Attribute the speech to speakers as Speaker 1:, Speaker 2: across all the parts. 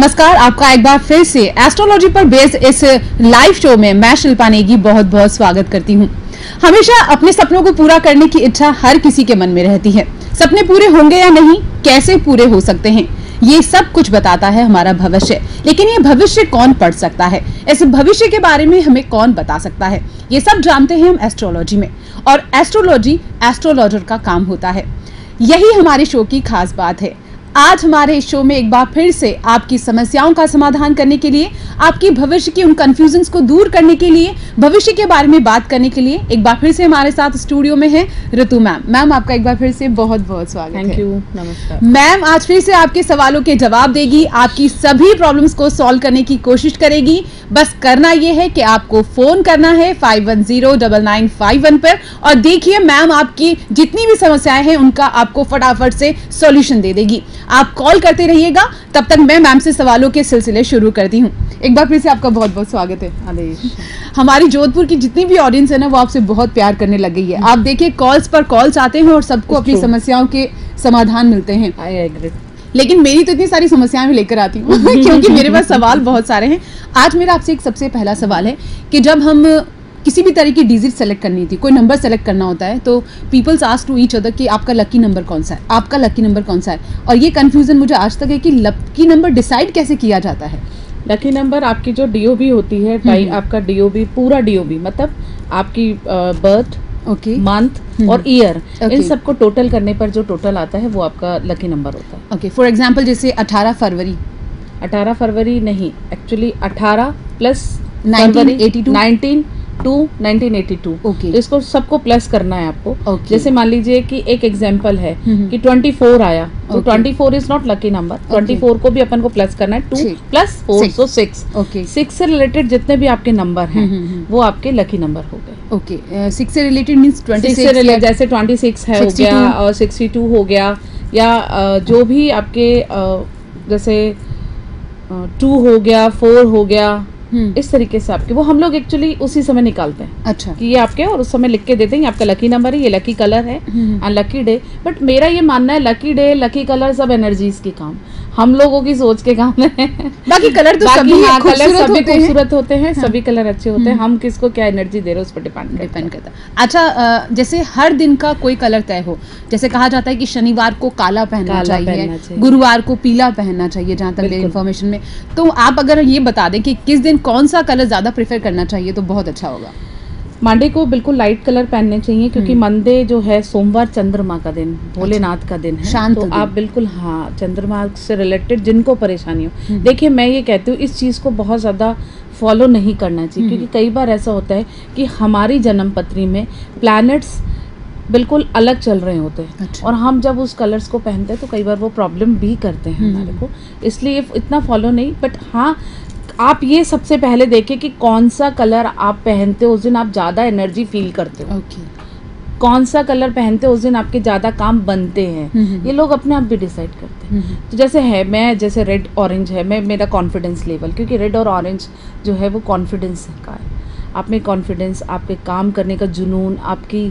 Speaker 1: नमस्कार, आपका एक बार फिर से एस्ट्रोलॉजी पर बेस्ड इस लाइव शो में मैं शिल्पा नेगी बहुत बहुत स्वागत करती हूँ। हमेशा अपने सपनों को पूरा करने की इच्छा हर किसी के मन में रहती है। सपने पूरे होंगे या नहीं, कैसे पूरे हो सकते हैं, ये सब कुछ बताता है हमारा भविष्य। लेकिन ये भविष्य कौन पढ़ सकता है, इस भविष्य के बारे में हमें कौन बता सकता है, ये सब जानते हैं हम एस्ट्रोलॉजी में। और एस्ट्रोलॉजी एस्ट्रोलॉजर का काम होता है। यही हमारे शो की खास बात है। आज हमारे शो में एक बार फिर से आपकी समस्याओं का समाधान करने के लिए, आपकी भविष्य की उन कंफ्यूजन्स को दूर करने के लिए, भविष्य के बारे में बात करने के लिए एक बार फिर से हमारे साथ स्टूडियो में है ऋतु मैम। मैम, आपका एक बार फिर से बहुत बहुत स्वागत है।
Speaker 2: थैंक यू, नमस्कार।
Speaker 1: मैम आज फिर से आपके सवालों के जवाब देगी, आपकी सभी प्रॉब्लम्स को सॉल्व करने की कोशिश करेगी। बस करना यह है कि आपको फोन करना है 510995 पर और देखिए मैम आपकी जितनी भी समस्याएं हैं उनका आपको फटाफट से सॉल्यूशन दे देगी। आप कॉल करते रहिएगा, तब तक मैं मैम से सवालों के सिलसिले शुरू करती हूँ। एक बार फिर से आपका बहुत बहुत स्वागत है।
Speaker 2: आदेश।
Speaker 1: हमारी जोधपुर की जितनी भी ऑडियंस है ना, वो आपसे बहुत प्यार करने लग गई है। आप देखिए कॉल्स पर कॉल्स आते हैं और सबको अपनी समस्याओं के समाधान मिलते हैं।
Speaker 2: I agree.
Speaker 1: लेकिन मेरी तो इतनी सारी समस्याएं मैं लेकर आती हूँ क्योंकि मेरे पास सवाल बहुत सारे हैं। आज मेरा आपसे एक सबसे पहला सवाल है कि जब हम किसी भी तरह की डिजिट सेलेक्ट करनी थी, कोई नंबर सेलेक्ट करना होता है, तो peoples ask to each other कि आपका लकी नंबर कौन सा है, आपका लकी नंबर कौन सा है। और ये कंफ्यूजन मुझे आज तक है कि लकी नंबर डिसाइड कैसे किया जाता है।
Speaker 2: लकी नंबर आपकी जो डीओबी होती है, टाइम आपका डीओबी, पूरा डीओबी मतलब आपकी बर्थ, मंथ और ईयर, इन सबको टोटल करने पर जो टोटल आता है वो आपका लकी नंबर होता है।
Speaker 1: ओके, फॉर एग्जांपल जैसे 18 फरवरी नहीं, एक्चुअली 18 प्लस 1982 ओके,
Speaker 2: तो इसको सबको प्लस करना है आपको।
Speaker 1: okay.
Speaker 2: जैसे मान लीजिए कि एक एग्जांपल है कि 24 आया, तो 24 इज नॉट लकी नंबर। 24 को भी अपन को प्लस करना है, 2 + 4 सो 6।
Speaker 1: ओके,
Speaker 2: 6 से रिलेटेड जितने भी आपके नंबर हैं वो आपके लकी नंबर हो गए।
Speaker 1: ओके, 6 से रिलेटेड मींस 26
Speaker 2: जैसे 26 है, 62 हो गया, और 62 हो गया, या जो भी आपके जैसे 2 हो गया, 4 हो गया, इस तरीके से आपके वो हम लोग एक्चुअली उसी समय निकालते हैं।
Speaker 1: अच्छा, कि
Speaker 2: ये आपके, और उस समय लिख के देते हैं आपका लकी नंबर है, ये लकी कलर है और लकी डे। बट मेरा ये मानना है लकी डे, लकी कलर सब एनर्जीज के काम, हम लोगों की सोच के काम है।
Speaker 1: बाकी कलर तो सभी खूबसूरत
Speaker 2: होते हैं, सभी कलर अच्छे होते हैं। हम किसको क्या एनर्जी दे रहे हैं उस पर डिपेंड करता है।
Speaker 1: अच्छा, जैसे हर दिन का कोई कलर तय हो, जैसे कहा जाता है कि शनिवार को काला पहनना चाहिए, गुरुवार को पीला पहनना चाहिए, जहाँ तक मेरी इन्फॉर्मेशन में। तो आप अगर ये बता दें कि किस दिन कौन सा कलर ज्यादा प्रेफर करना चाहिए तो बहुत अच्छा होगा।
Speaker 2: मंडे को बिल्कुल लाइट कलर पहनने चाहिए, क्योंकि मंडे जो है सोमवार चंद्रमा का दिन, भोलेनाथ का दिन है, शांत। तो आप बिल्कुल चंद्रमा से रिलेटेड जिनको परेशानी हो, देखिए मैं ये कहती हूँ इस चीज़ को बहुत ज़्यादा फॉलो नहीं करना चाहिए, क्योंकि कई बार ऐसा होता है कि हमारी जन्म पत्री में प्लैनेट्स बिल्कुल अलग चल रहे होते हैं। अच्छा। और हम जब उस कलर्स को पहनते हैं तो कई बार वो प्रॉब्लम भी करते हैं हमारे को, इसलिए इतना फॉलो नहीं। बट हाँ, आप ये सबसे पहले देखिए कि कौन सा कलर आप पहनते हो उस दिन आप ज़्यादा एनर्जी फील करते हो। कौन सा कलर पहनते हो उस दिन आपके ज़्यादा काम बनते हैं, ये लोग अपने आप भी डिसाइड करते हैं। तो जैसे है, मैं जैसे रेड ऑरेंज है, मैं मेरा कॉन्फिडेंस लेवल, क्योंकि रेड और ऑरेंज जो है वो कॉन्फिडेंस का है। आप में कॉन्फिडेंस, आपके काम करने का जुनून, आपकी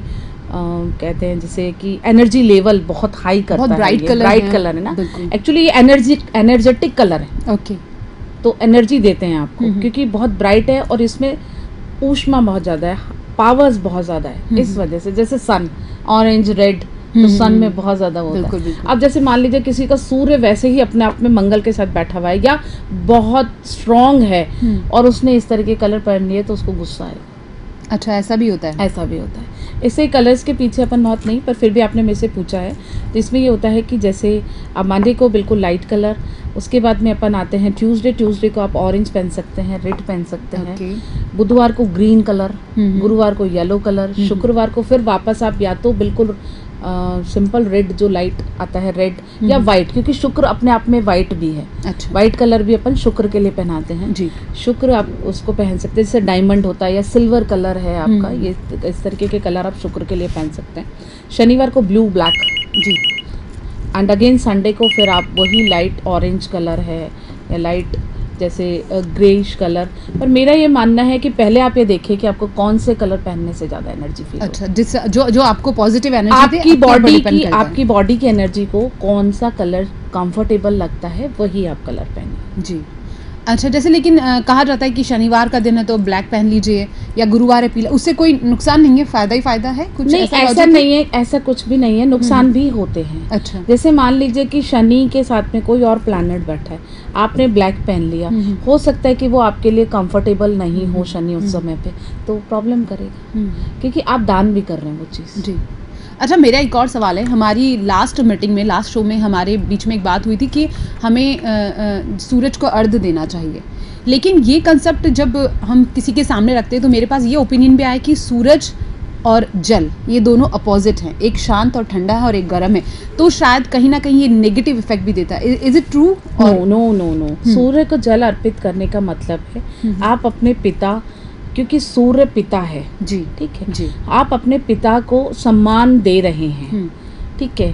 Speaker 2: कहते हैं जैसे कि एनर्जी लेवल बहुत हाई करता है। ब्राइट कलर है ना, एक्चुअली ये एनर्जेटिक कलर है। ओके, तो एनर्जी देते हैं आपको, क्योंकि बहुत ब्राइट है और इसमें ऊष्मा बहुत ज़्यादा है, पावर्स बहुत ज़्यादा है। इस वजह से जैसे सन, ऑरेंज, रेड, तो सन में बहुत ज़्यादा होता है। अब जैसे मान लीजिए किसी का सूर्य वैसे ही अपने आप में मंगल के साथ बैठा हुआ है या बहुत स्ट्रॉन्ग है और उसने इस तरह के कलर पहन लिए तो उसको गुस्सा आएगा।
Speaker 1: अच्छा, ऐसा भी होता है?
Speaker 2: ऐसा भी होता है। इससे कलर्स के पीछे अपन बहुत नहीं, पर फिर भी आपने मेरे से पूछा है, तो इसमें ये होता है कि जैसे अब मंडे को बिल्कुल लाइट कलर, उसके बाद में अपन आते हैं ट्यूसडे को आप ऑरेंज पहन सकते हैं, रेड पहन सकते हैं, बुधवार को ग्रीन कलर, गुरुवार को येलो कलर, शुक्रवार को फिर वापस आप या तो बिल्कुल सिंपल रेड जो लाइट आता है रेड, या वाइट, क्योंकि शुक्र अपने आप में वाइट भी है। अच्छा। वाइट कलर भी अपन शुक्र के लिए पहनाते हैं जी। शुक्र आप उसको पहन सकते हैं, जैसे डायमंड होता है या सिल्वर कलर है आपका, ये इस तरीके के कलर आप शुक्र के लिए पहन सकते हैं। शनिवार को ब्लू ब्लैक जी। एंड अगेन संडे को फिर आप वही लाइट ऑरेंज कलर है या लाइट जैसे ग्रेइश कलर। पर मेरा ये मानना है कि पहले आप ये देखिए कि आपको कौन से कलर पहनने से ज़्यादा एनर्जी फील
Speaker 1: अच्छा, जिस जो आपको पॉजिटिव एनर्जी
Speaker 2: आपकी बॉडी की एनर्जी को कौन सा कलर कंफर्टेबल लगता है वही आप कलर पहनिए।
Speaker 1: जी अच्छा, जैसे लेकिन कहा जाता है कि शनिवार का दिन है तो ब्लैक पहन लीजिए या गुरुवार है पीला, उससे कोई नुकसान नहीं है, फायदा ही फायदा है कुछ?
Speaker 2: नहीं, ऐसा नहीं है, ऐसा कुछ भी नहीं है, नुकसान भी होते हैं।
Speaker 1: अच्छा,
Speaker 2: जैसे मान लीजिए कि शनि के साथ में कोई और प्लैनेट बैठा है, आपने ब्लैक पहन लिया, हो सकता है कि वो आपके लिए कंफर्टेबल नहीं हो शनि उस समय पे, तो प्रॉब्लम करेगा, क्योंकि आप दान भी कर रहे हैं वो चीज़।
Speaker 1: जी अच्छा, मेरा एक और सवाल है। हमारी लास्ट मीटिंग में, लास्ट शो में हमारे बीच में एक बात हुई थी कि हमें सूरज को अर्घ देना चाहिए, लेकिन ये कंसेप्ट जब हम किसी के सामने रखते हैं तो मेरे पास ये ओपिनियन भी आया कि सूरज और जल ये दोनों अपोजिट हैं, एक शांत और ठंडा है और एक गर्म है, तो शायद कहीं ना कहीं ये नेगेटिव इफेक्ट भी देता है। Is it true?
Speaker 2: नो। सूर्य को जल अर्पित करने का मतलब है आप अपने पिता, क्योंकि सूर्य पिता है
Speaker 1: जी,
Speaker 2: ठीक है
Speaker 1: जी,
Speaker 2: आप अपने पिता को सम्मान दे रहे हैं, ठीक है,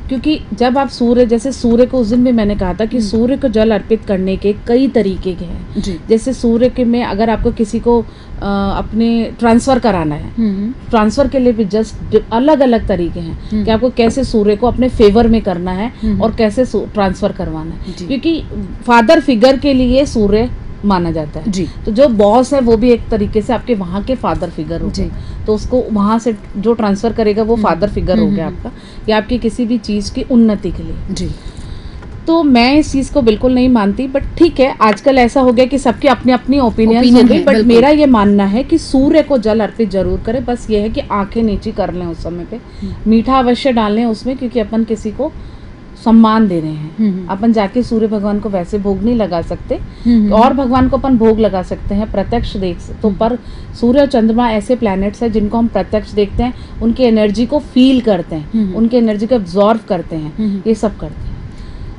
Speaker 2: क्योंकि जब आप सूर्य, जैसे सूर्य को उस दिन भी मैंने कहा था कि सूर्य को जल अर्पित करने के कई तरीके के हैं। जैसे सूर्य के में अगर आपको किसी को अपने ट्रांसफ़र कराना है, ट्रांसफ़र के लिए भी जस्ट अलग अलग तरीके हैं कि आपको कैसे सूर्य को अपने फेवर में करना है और कैसे ट्रांसफ़र करवाना है, क्योंकि फादर फिगर के लिए सूर्य माना जाता है
Speaker 1: जी।
Speaker 2: तो जो बॉस है वो भी एक तरीके से आपके वहाँ के फादर फिगर हो गए, तो उसको वहाँ से जो ट्रांसफ़र करेगा वो फादर फिगर हो गया आपका, या आपकी किसी भी चीज़ की उन्नति के लिए
Speaker 1: जी।
Speaker 2: तो मैं इस चीज़ को बिल्कुल नहीं मानती, बट ठीक है, आजकल ऐसा हो गया कि सबकी अपनी अपनी ओपिनियन हो गई, बट मेरा ये मानना है कि सूर्य को जल अर्पित जरूर करें, बस ये है कि आंखें नीची कर लें उस समय पे, मीठा अवश्य डालें उसमें, क्योंकि अपन किसी को सम्मान दे रहे हैं। अपन जाके सूर्य भगवान को वैसे भोग नहीं लगा सकते, और भगवान को अपन भोग लगा सकते हैं, प्रत्यक्ष देख तो, पर सूर्य और चंद्रमा ऐसे प्लैनेट्स हैं जिनको हम प्रत्यक्ष देखते हैं, उनकी एनर्जी को फील करते हैं, उनकी एनर्जी को एब्जॉर्व करते हैं, ये सब करते हैं।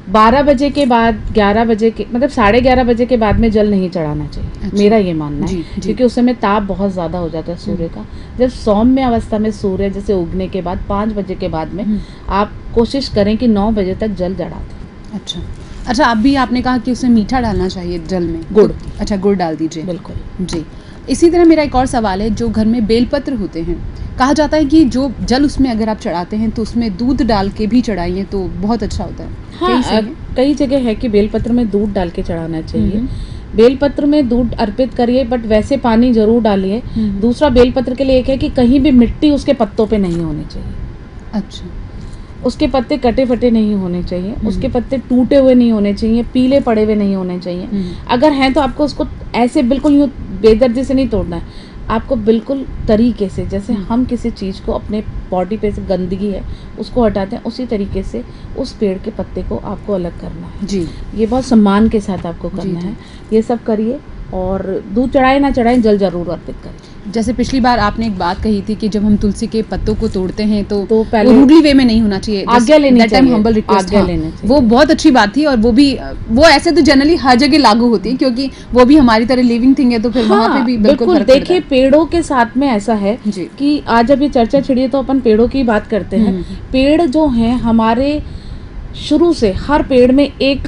Speaker 2: 12 बजे के बाद 11 बजे के मतलब 11:30 बजे के बाद में जल नहीं चढ़ाना चाहिए। अच्छा। मेरा ये मानना है क्योंकि उस समय ताप बहुत ज़्यादा हो जाता है सूर्य का। जब सौम्य अवस्था में सूर्य जैसे उगने के बाद 5 बजे के बाद में आप कोशिश करें कि 9 बजे तक जल चढ़ा दें।
Speaker 1: अच्छा, अभी आपने कहा कि उसमें मीठा डालना चाहिए जल में,
Speaker 2: गुड़।
Speaker 1: अच्छा, गुड़ डाल दीजिए।
Speaker 2: बिल्कुल
Speaker 1: जी। इसी तरह मेरा एक और सवाल है, जो घर में बेलपत्र होते हैं, कहा जाता है कि जो जल उसमें अगर आप चढ़ाते हैं तो उसमें दूध डाल के भी चढ़ाइए तो बहुत अच्छा होता है।
Speaker 2: हाँ, कई जगह है कि बेलपत्र में दूध डाल के चढ़ाना चाहिए। बेलपत्र में दूध अर्पित करिए, बट वैसे पानी जरूर डालिए। दूसरा बेलपत्र के लिए एक है कि कहीं भी मिट्टी उसके पत्तों पे नहीं होनी चाहिए। अच्छा, उसके पत्ते कटे फटे नहीं होने चाहिए, उसके पत्ते टूटे हुए नहीं होने चाहिए, पीले पड़े हुए नहीं होने चाहिए। अगर हैं तो आपको उसको ऐसे बिल्कुल यूँ बेदर्दी से नहीं तोड़ना है, आपको बिल्कुल तरीके से, जैसे हम किसी चीज़ को अपने बॉडी पे से गंदगी है उसको हटाते हैं, उसी तरीके से उस पेड़ के पत्ते को आपको अलग करना है जी। ये बहुत सम्मान के साथ आपको करना है। ये सब करिए, और दूध चढ़ाए ना चढ़ाए जल जरूर अर्पित करें।
Speaker 1: जैसे पिछली बार आपने एक बात कही थी कि जब हम तुलसी के पत्तों को तोड़ते हैं तो पहले रूडली वे में नहीं होना चाहिए,
Speaker 2: आज्ञा लेनी चाहिए,
Speaker 1: हम्बल रिक्वेस्ट।
Speaker 2: आज्ञा लेनी चाहिए।
Speaker 1: वो बहुत अच्छी बात थी, और वो ऐसे तो जनरली हर जगह लागू होती है, क्योंकि वो भी हमारी तरह लिविंग थिंग है, तो फिर वहाँ पे भी बिल्कुल
Speaker 2: देखिए, पेड़ों के साथ में ऐसा है कि आज जब ये चर्चा छिड़ी है तो अपन पेड़ों की बात करते हैं। पेड़ जो हैं हमारे शुरू से, हर पेड़ में एक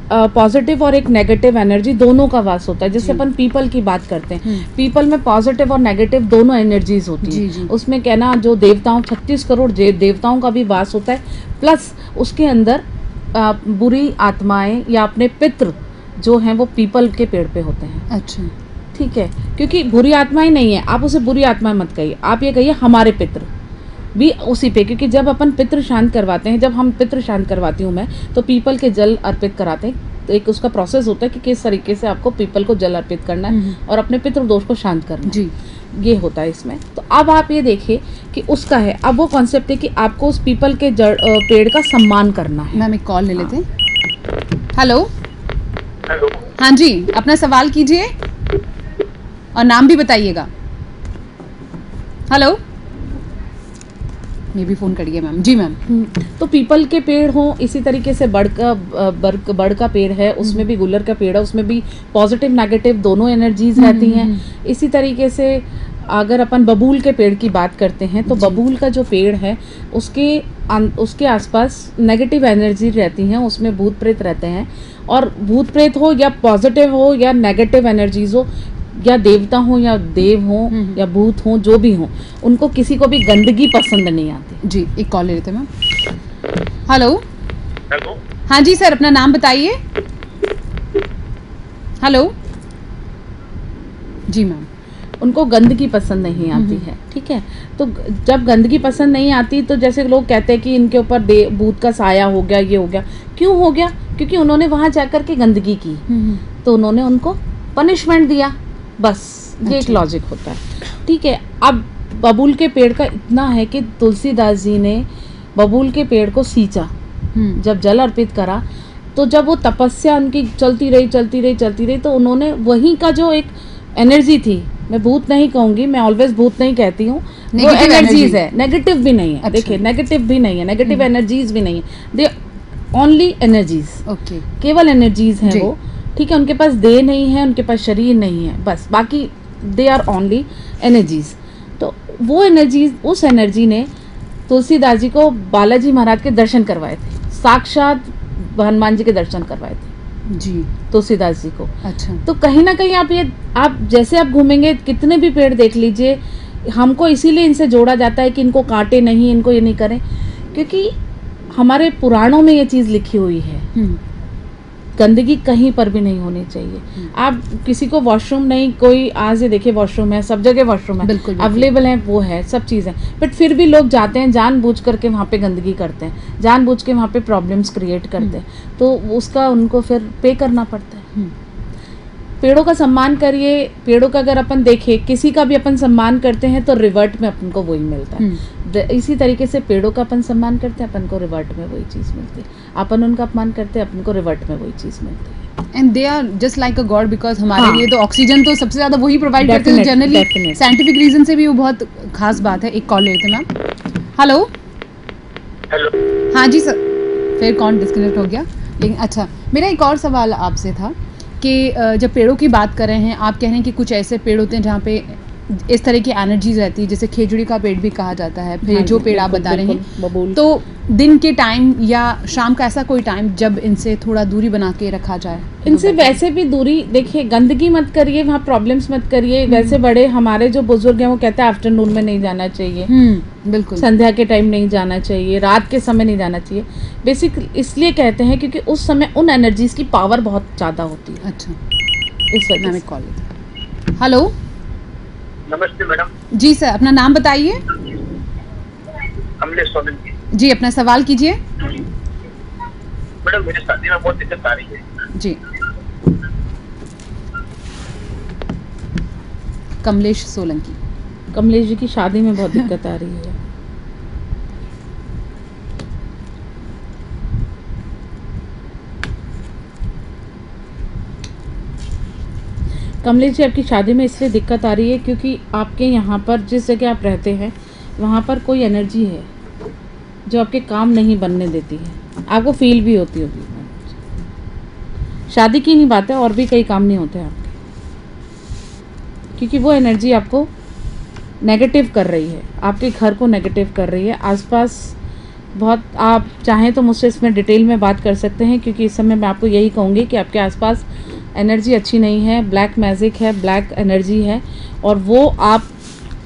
Speaker 2: पॉजिटिव और एक नेगेटिव एनर्जी दोनों का वास होता है। जैसे अपन पीपल की बात करते हैं, पीपल में पॉजिटिव और नेगेटिव दोनों एनर्जीज होती हैं। उसमें कहना जो देवताओं 36 करोड़ देवताओं का भी वास होता है, प्लस उसके अंदर बुरी आत्माएं या अपने पितृ जो हैं वो पीपल के पेड़ पे होते हैं।
Speaker 1: अच्छा,
Speaker 2: ठीक है, क्योंकि बुरी आत्माएं नहीं है, आप उसे बुरी आत्माएं मत कहिए, आप ये कहिए हमारे पितृ भी उसी पे, क्योंकि जब अपन पितृ शांत करवाते हैं, जब हम पितृ शांत करवाती हूँ मैं, तो पीपल के जल अर्पित कराते हैं। तो एक उसका प्रोसेस होता है कि किस तरीके से आपको पीपल को जल अर्पित करना है और अपने पितृ दोष को शांत करना है, ये होता है इसमें। तो अब आप ये देखिए कि उसका है, अब वो कॉन्सेप्ट है कि आपको उस पीपल के पेड़ का सम्मान करना है।
Speaker 1: मैम एक कॉल ले लेते हैं। हेलो। हाँ जी, अपना सवाल कीजिए और नाम भी बताइएगा। हेलो, मे भी फ़ोन करिए मैम। जी मैम।
Speaker 2: तो पीपल के पेड़ हों, इसी तरीके से बड़ का पेड़ है, उसमें भी गुलर का पेड़ है, उसमें भी पॉजिटिव नेगेटिव दोनों एनर्जीज रहती हैं। इसी तरीके से अगर अपन बबूल के पेड़ की बात करते हैं तो बबूल का जो पेड़ है उसके आसपास नेगेटिव एनर्जी रहती हैं, उसमें भूत प्रेत रहते हैं। और भूत प्रेत हो या पॉजिटिव हो या नेगेटिव एनर्जीज हो या देवता हो या देव हो या भूत हो, जो भी हो, उनको किसी को भी गंदगी पसंद नहीं आती।
Speaker 1: जी, एक कॉल ले लेते हैं मैम। हेलो।
Speaker 3: हेलो।
Speaker 1: हाँ जी सर, अपना नाम बताइए। हेलो जी मैम।
Speaker 2: उनको गंदगी पसंद नहीं आती है, ठीक है। तो जब गंदगी पसंद नहीं आती तो जैसे लोग कहते हैं कि इनके ऊपर भूत का साया हो गया, ये हो गया। क्यों हो गया? क्योंकि उन्होंने वहां जाकर के गंदगी की, तो उन्होंने उनको पनिशमेंट दिया, बस ये एक लॉजिक होता है, ठीक है। अब बबूल के पेड़ का इतना है कि तुलसीदास जी ने बबूल के पेड़ को सींचा, जब जल अर्पित करा, तो जब वो तपस्या उनकी चलती रही तो उन्होंने वहीं का जो एक एनर्जी थी, मैं भूत नहीं कहूंगी, मैं ऑलवेज भूत नहीं कहती हूँ, वो एनर्जीज है, नेगेटिव भी नहीं है। अच्छा। देखिए, नेगेटिव भी नहीं है, नेगेटिव एनर्जीज भी नहीं है, दे ओनली एनर्जीज, ओके, केवल एनर्जीज हैं वो, ठीक है। उनके पास देह नहीं है, उनके पास शरीर नहीं है, बस, बाकी दे आर ओनली एनर्जीज। तो वो एनर्जीज, उस एनर्जी ने तुलसीदास जी को बालाजी महाराज के दर्शन करवाए थे, साक्षात हनुमान जी के दर्शन करवाए थे जी, तुलसीदास जी को। अच्छा। तो कहीं ना कहीं आप जैसे आप घूमेंगे, कितने भी पेड़ देख लीजिए, हमको इसीलिए इनसे जोड़ा जाता है कि इनको काटे नहीं, इनको ये नहीं करें, क्योंकि हमारे पुराणों में ये चीज़ लिखी हुई है, गंदगी कहीं पर भी नहीं होनी चाहिए। आप किसी को वॉशरूम नहीं, कोई आज ये देखिए वॉशरूम है, सब जगह वॉशरूम है, अवेलेबल है, वो है, सब चीज़ है, बट फिर भी लोग जाते हैं, जानबूझ करके वहाँ पे गंदगी करते हैं, जानबूझ के वहाँ पे प्रॉब्लम्स क्रिएट करते हैं, तो उसका उनको फिर पे करना पड़ता है। पेड़ों का सम्मान करिए। पेड़ों का अगर अपन देखें, किसी का भी अपन सम्मान करते हैं तो रिवर्ट में अपन को वही मिलता है। इसी तरीके से पेड़ों का अपन सम्मान करते हैं, अपन को रिवर्ट में वही चीज़ मिलती है। अपन उनका अपमान करते हैं, अपन को रिवर्ट में वही चीज़ मिलती है।
Speaker 1: And they are just like a god, because हमारे लिए तो ऑक्सीजन तो सबसे ज़्यादा वही प्रोवाइड करते हैं। जनरली साइंटिफिक रीजन से भी वो बहुत खास बात है। एक कॉल लेते हैं मैम। हेलो।
Speaker 3: हेलो।
Speaker 1: हाँ जी सर, फिर कॉल डिस्कनेक्ट हो गया। लेकिन अच्छा, मेरा एक और सवाल आपसे था कि जब पेड़ों की बात कर रहे हैं, आप कह रहे हैं कि कुछ ऐसे पेड़ होते हैं जहाँ पे इस तरह की एनर्जीज रहती है, जैसे खेजड़ी का पेड़ भी कहा जाता है, फिर जो पेड़ आप बता रहे हैं, तो दिन के टाइम या शाम का ऐसा कोई टाइम जब इनसे थोड़ा दूरी बना के रखा जाए?
Speaker 2: इनसे वैसे भी दूरी, देखिए, गंदगी मत करिए, वहाँ प्रॉब्लम्स मत करिए। वैसे बड़े हमारे जो बुजुर्ग हैं वो कहते हैं आफ्टरनून में नहीं जाना चाहिए,
Speaker 1: बिल्कुल, संध्या
Speaker 2: के टाइम नहीं जाना चाहिए, रात के समय नहीं जाना चाहिए। बेसिक इसलिए कहते हैं क्योंकि उस समय उन एनर्जीज की पावर बहुत ज़्यादा होती है।
Speaker 1: अच्छा,
Speaker 2: इस वजह से
Speaker 1: कॉल। हेलो।
Speaker 3: नमस्ते मैडम।
Speaker 1: जी सर, अपना नाम बताइए।
Speaker 3: कमलेश सोलंकी
Speaker 1: जी, अपना सवाल कीजिए।
Speaker 3: मैडम, मेरी शादी में बहुत दिक्कत आ रही है
Speaker 1: जी। कमलेश सोलंकी।
Speaker 2: कमलेश जी की शादी में बहुत दिक्कत आ रही है। कमलेश जी, आपकी शादी में इसलिए दिक्कत आ रही है क्योंकि आपके यहाँ पर जिस जगह आप रहते हैं वहाँ पर कोई एनर्जी है जो आपके काम नहीं बनने देती है, आपको फील भी होती होगी। शादी की नहीं बात है, और भी कई काम नहीं होते आपके, क्योंकि वो एनर्जी आपको नेगेटिव कर रही है, आपके घर को नेगेटिव कर रही है। आसपास बहुत, आप चाहें तो मुझसे इसमें डिटेल में बात कर सकते हैं, क्योंकि इस समय मैं आपको यही कहूँगी कि आपके आसपास एनर्जी अच्छी नहीं है, ब्लैक मैजिक है, ब्लैक एनर्जी है, और वो आप